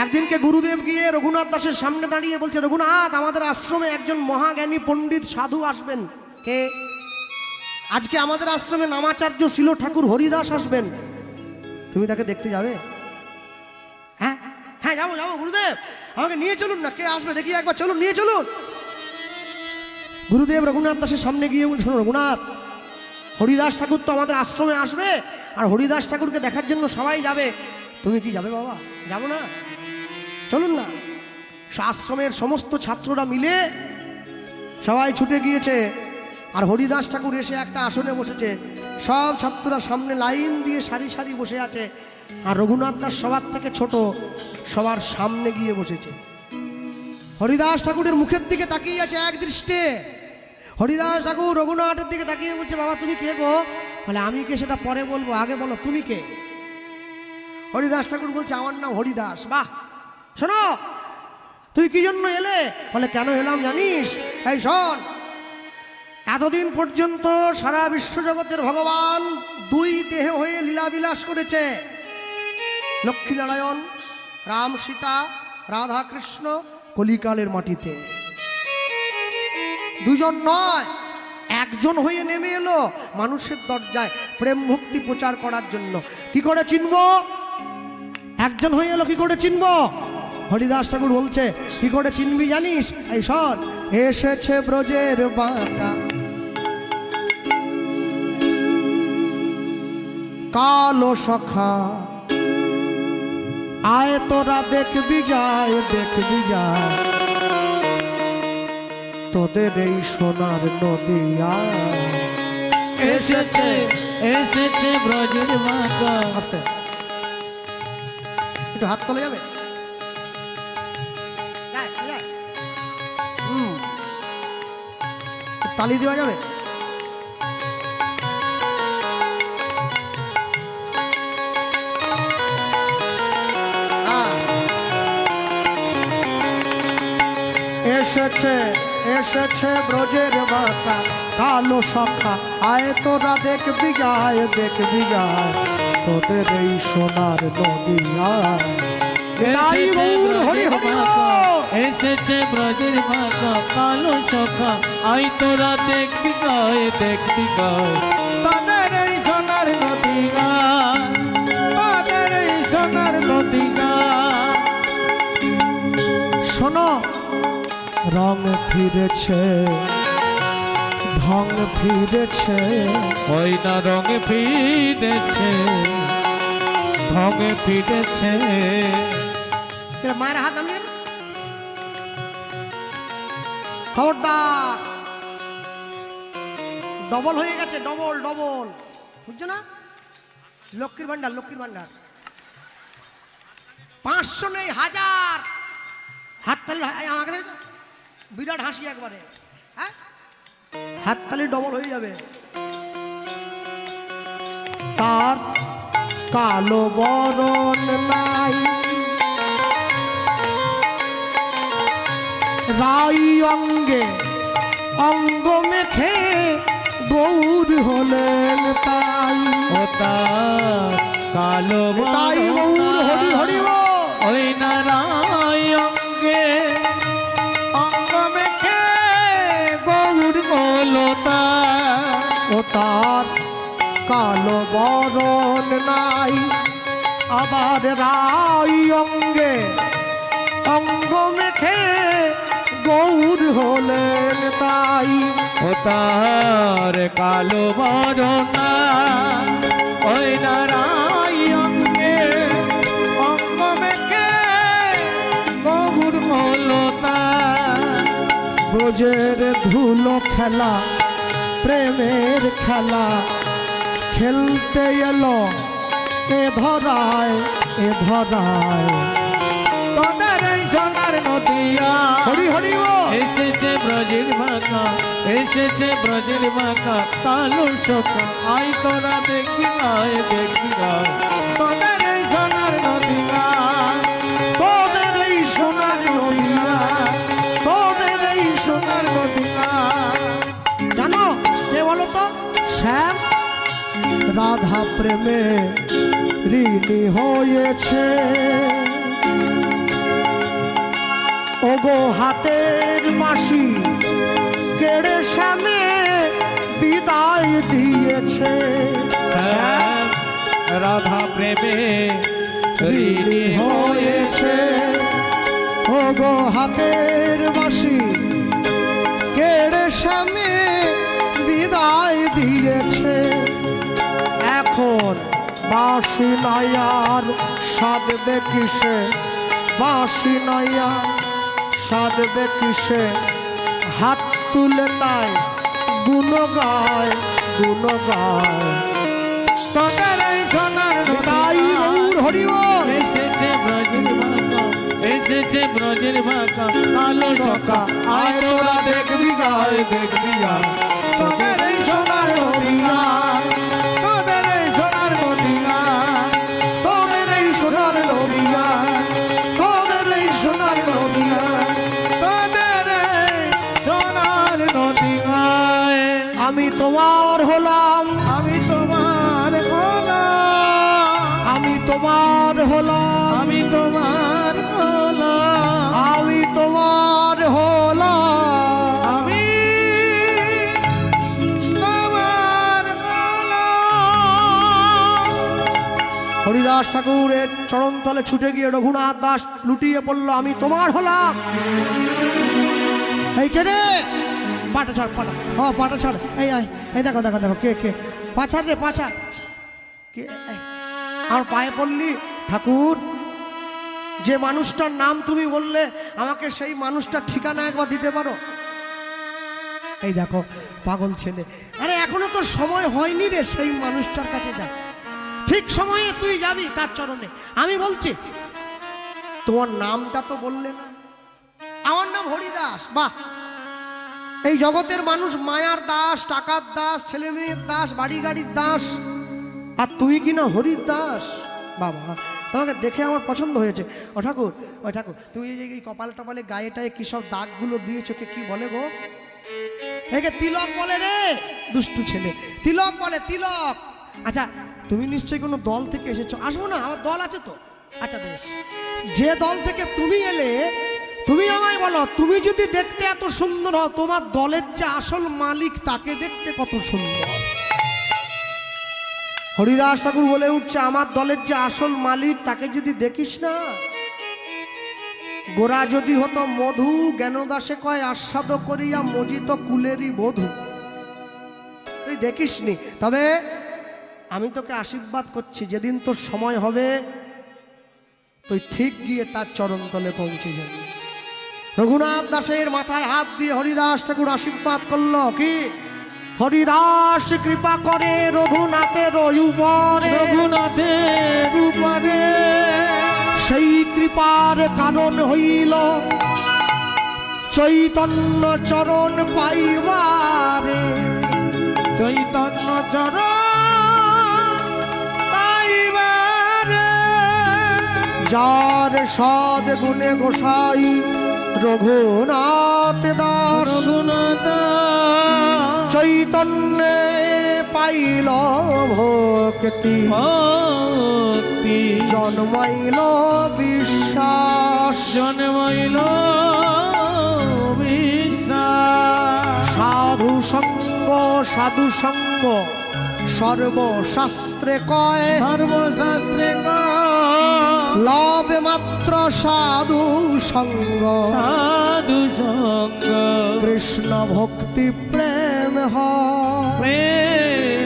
একদিনকে গুরুদেব গিয়ে রঘুনাথ দাসের সামনে দাঁড়িয়ে বলছে, রঘুনাথ আমাদের আশ্রমে একজন মহাজ্ঞানী পণ্ডিত সাধু আসবেন। কে? আজকে আমাদের আশ্রমে নামাচার্য শিল ঠাকুর হরিদাস আসবেন, তুমি তাকে দেখতে যাবে? হ্যাঁ হ্যাঁ যাবো যাবো গুরুদেব, আমাকে নিয়ে চলুন না। কে আসবে দেখি একবার, চলুন নিয়ে চলুন। গুরুদেব রঘুনাথ দাসের সামনে গিয়ে বলছেন, রঘুনাথ হরিদাস ঠাকুর তো আমাদের আশ্রমে আসবে, আর হরিদাস ঠাকুরকে দেখার জন্য সবাই যাবে, তুমি কি যাবে বাবা? যাবো না, চলুন না। আশ্রমের সমস্ত ছাত্ররা মিলে সবাই ছুটে গিয়েছে, আর হরিদাস ঠাকুর এসে একটা আসনে বসেছে। সব ছাত্ররা সামনে লাইন দিয়ে সারি সারি বসে আছে, আর রঘুনাথ দাস সবার থেকে ছোট, সবার সামনে গিয়ে বসেছে। হরিদাস ঠাকুরের মুখের দিকে তাকিয়ে আছে এক দৃষ্টে। হরিদাস ঠাকুর রঘুনাথের দিকে তাকিয়ে বলছে, বাবা তুমি কে গো? বলে আমি কে সেটা পরে বলবো, আগে বলো তুমি কে? হরিদাস ঠাকুর বলছে, আমার নাম হরিদাস। বাহ, শোনো তুই কি জন্য এলে? বলে কেন এলাম জানিস? এই শোন, এতদিন পর্যন্ত সারা বিশ্বজগতের ভগবান দুই দেহ হয়ে লীলাবিলাস করেছে। লক্ষ্মীনারায়ণ, রাম সীতা, রাধা কৃষ্ণ কলিকালের মাটিতে। দুজন নয়, একজন হয়ে নেমে এলো মানুষের দরজায় প্রেম ভক্তি প্রচার করার জন্য। কি করে চিনবো? একজন হয়ে এলো, কি করে চিনবো? হরিদাস ঠাকুর বলছে, কি করে চিনবি জানিস? এই শোন, এসেছে ব্রজের বাঁকা কালো সখা, আয় তোরা দেখবি যায়, দেখবি যায় তোদের এই সোনার নদিয়া।
এসেছে এসেছে ব্রজের মাতা।
আস্তে একটু হাত তোলা যাবে? যায়, যায়। তালি দেওয়া যাবে? এসেছে এসেছে ব্রজের মাতা, কালো সখা আয় তোরা দেখবি গায়, দেখবি গায় তোদের এই সোনার নদিয়ায়। তাই গৌর হরি হরি বল।
এসেছে ব্রজের মাতা, কালো সখা আই তোরা দেখবি গায়, দেখবি গায় তাদের এই সোনার নদী গায়, তাদের এই সোনার নদী গায়।
শোনো, রং ফিরেছে ঢং ফিরেছে,
ওই না রঙে ফিরেছে ঢঙে ফিরেছে।
মায়ের হাত আমি খবরদার, ডবল হয়ে গেছে, ডবল ডবল, বুঝছো না? লক্ষ্মীর ভান্ডার, লক্ষ্মীর ভান্ডার 500 নেই 1000। হাততালি আমাকে দেবে? বিরাট হাসি একবারে, হ্যাঁ হাততালি ডবল হয়ে যাবে। তার কালো বরণ নাই, রাই অঙ্গে অঙ্গ মেখে গৌর হলেন তাই।
ও তার কালো
তাই গৌর হরি হরি বল।
ওই নারায় অঙ্গে অঙ্গ মেখে গৌর হলো তার।
ও তার কালো বরণ নাই, আবার রাই অঙ্গে অঙ্গ মেখে গৌর হলেন তাই।
ও তার কালো বরণা ওই নারায় অঙ্গে অঙ্গ মেখে গৌর হলো তার।
ব্রজের ধুলো খেলা, প্রেমের খেলা খেলতে এলো এ ধরায়, এ ধরায়।
তোদের এই সোনার নদিয়া
হরি হরি বল।
এসেছে ব্রজের মাতা, এসেছে ব্রজের মাতা কালো সখা আই তোরা দেখি গায়, দেখি গায় তোদের এই সোনার নদিয়া,
তোদের এই সোনার নদিয়া, তোদের এই সোনার
নদিয়া।
জানো কে বলো তো? শ্যাম রাধা প্রেমে ঋণী হয়েছে, ওগো হাতের বাঁশি কেড়ে শ্যামে বিদায় দিয়েছে।
শ্যাম রাধা প্রেমে ঋণী
হয়েছে, ওগো হাতের বাঁশি কেড়ে শ্যামে বিদায় দিয়েছে। এখন বাঁশি নাই আর সাধবে কিসে, বাঁশি নাই আর সাধবে কিসে, হাত তুলে তাই গুণ গায়, গুণ গায়।
তোদের এই সোনার
তাই গৌর হরি বল।
এসেছে ব্রজের মাতা, এসেছে ব্রজের মাতা কালো সখা আয় তোরা দেখবি গায়, দেখবি গায় তোদের এই সোনার নদিয়া, তোদের এই সোনার নদিয়া,
তোদের এই সোনার নদিয়া, তোদের এই সোনার নদিয়া।
তোদের এই সোনার নদিয়ায়।
আমি তোমার হলাম,
আমি তোমার হলাম,
আমি তোমার হলাম,
আমি তোমার হলাম,
আমি তোমার হলাম।
আমি তোমার হলাম।
হরিদাস ঠাকুরের চরণতলে ছুটে গিয়ে রঘুনাথ দাস লুটিয়ে পড়ল, আমি তোমার হলাম। এই কে রে? পাটা ছাড়, পাটা, হ্যাঁ পাটা ছাড়। এই আয়, এই দেখো দেখো দেখো কে কে, পাছাড় রে পাছাড়। কে এই, আমার পায়ে পড়লি? ঠাকুর, যে মানুষটার নাম তুমি বললে আমাকে সেই মানুষটার ঠিকানা একবার দিতে পারো? এই দেখো পাগল ছেলে, আরে এখনো তো সময় হয়নি রে, সেই মানুষটার কাছে যা, ঠিক সময়ে তুই যাবি তার চরণে। আমি বলছি তোমার নামটা তো বললে না। আমার নাম হরিদাস। বাহ, এই জগতের মানুষ মায়ার দাস, টাকার দাস, ছেলে মেয়ের দাস, বাড়ি গাড়ির দাস, আর তুই কিনা হরির দাস। বাবা, তোমাকে দেখে আমার পছন্দ হয়েছে। ও ঠাকুর, ও ঠাকুর, তুমি এই কপাল টপালে গায়েটায় কি সব দাগগুলো দিয়েছো, কি বলে গো? একে তিলক বলে রে, দুষ্টু ছেলে, তিলক বলে, তিলক। আচ্ছা, তুমি নিশ্চয়ই কোনো দল থেকে এসেছো। আসবো না, আমার দল আছে তো। আচ্ছা বেশ, যে দল থেকে তুমি এলে, তুমি আমায় বলো, তুমি যদি দেখতে এত সুন্দর হও, তোমার দলের যে আসল মালিক তাকে দেখতে কত সুন্দর। হরিদাস ঠাকুর বলে উঠছে, আমার দলের যে আসল মালিক তাকে যদি দেখিস না, গোরা যদি হতো মধু, জ্ঞানদাসে কয় আস্বাদ করিয়া মজিত কুলেরই বধূ। তুই দেখিসনি, তবে আমি তোকে আশীর্বাদ করছি, যেদিন তোর সময় হবে তুই ঠিক গিয়ে তার চরণতলে পৌঁছে যাবি। রঘুনাথ দাসের মাথায় হাত দিয়ে হরিদাস ঠাকুর আশীর্বাদ করলো কি, হরিদাস কৃপা করে রঘুনাথের উপরে,
রঘুনাথের উপরে
সেই কৃপার কারণ হইল চৈতন্য চরণ পাইবারে।
চৈতন্য চরণ পাইবারে,
যার সদ গুণে গোসাই রঘুনাথ দাস,
রঘুনাথ
চৈতন্যে পাইল ভক্তি,
ভক্তি
জন্মাইল বিশ্বাস,
জন্মাইল বিশ্বাস।
সাধু সঙ্গ, সাধু সঙ্গ সর্বশাস্ত্রে কয়,
সর্বশাস্ত্রে
লবে মাত্র সাধু সঙ্গ,
সাধু সঙ্গ
কৃষ্ণ ভক্তি প্রেম হয়।
প্রেম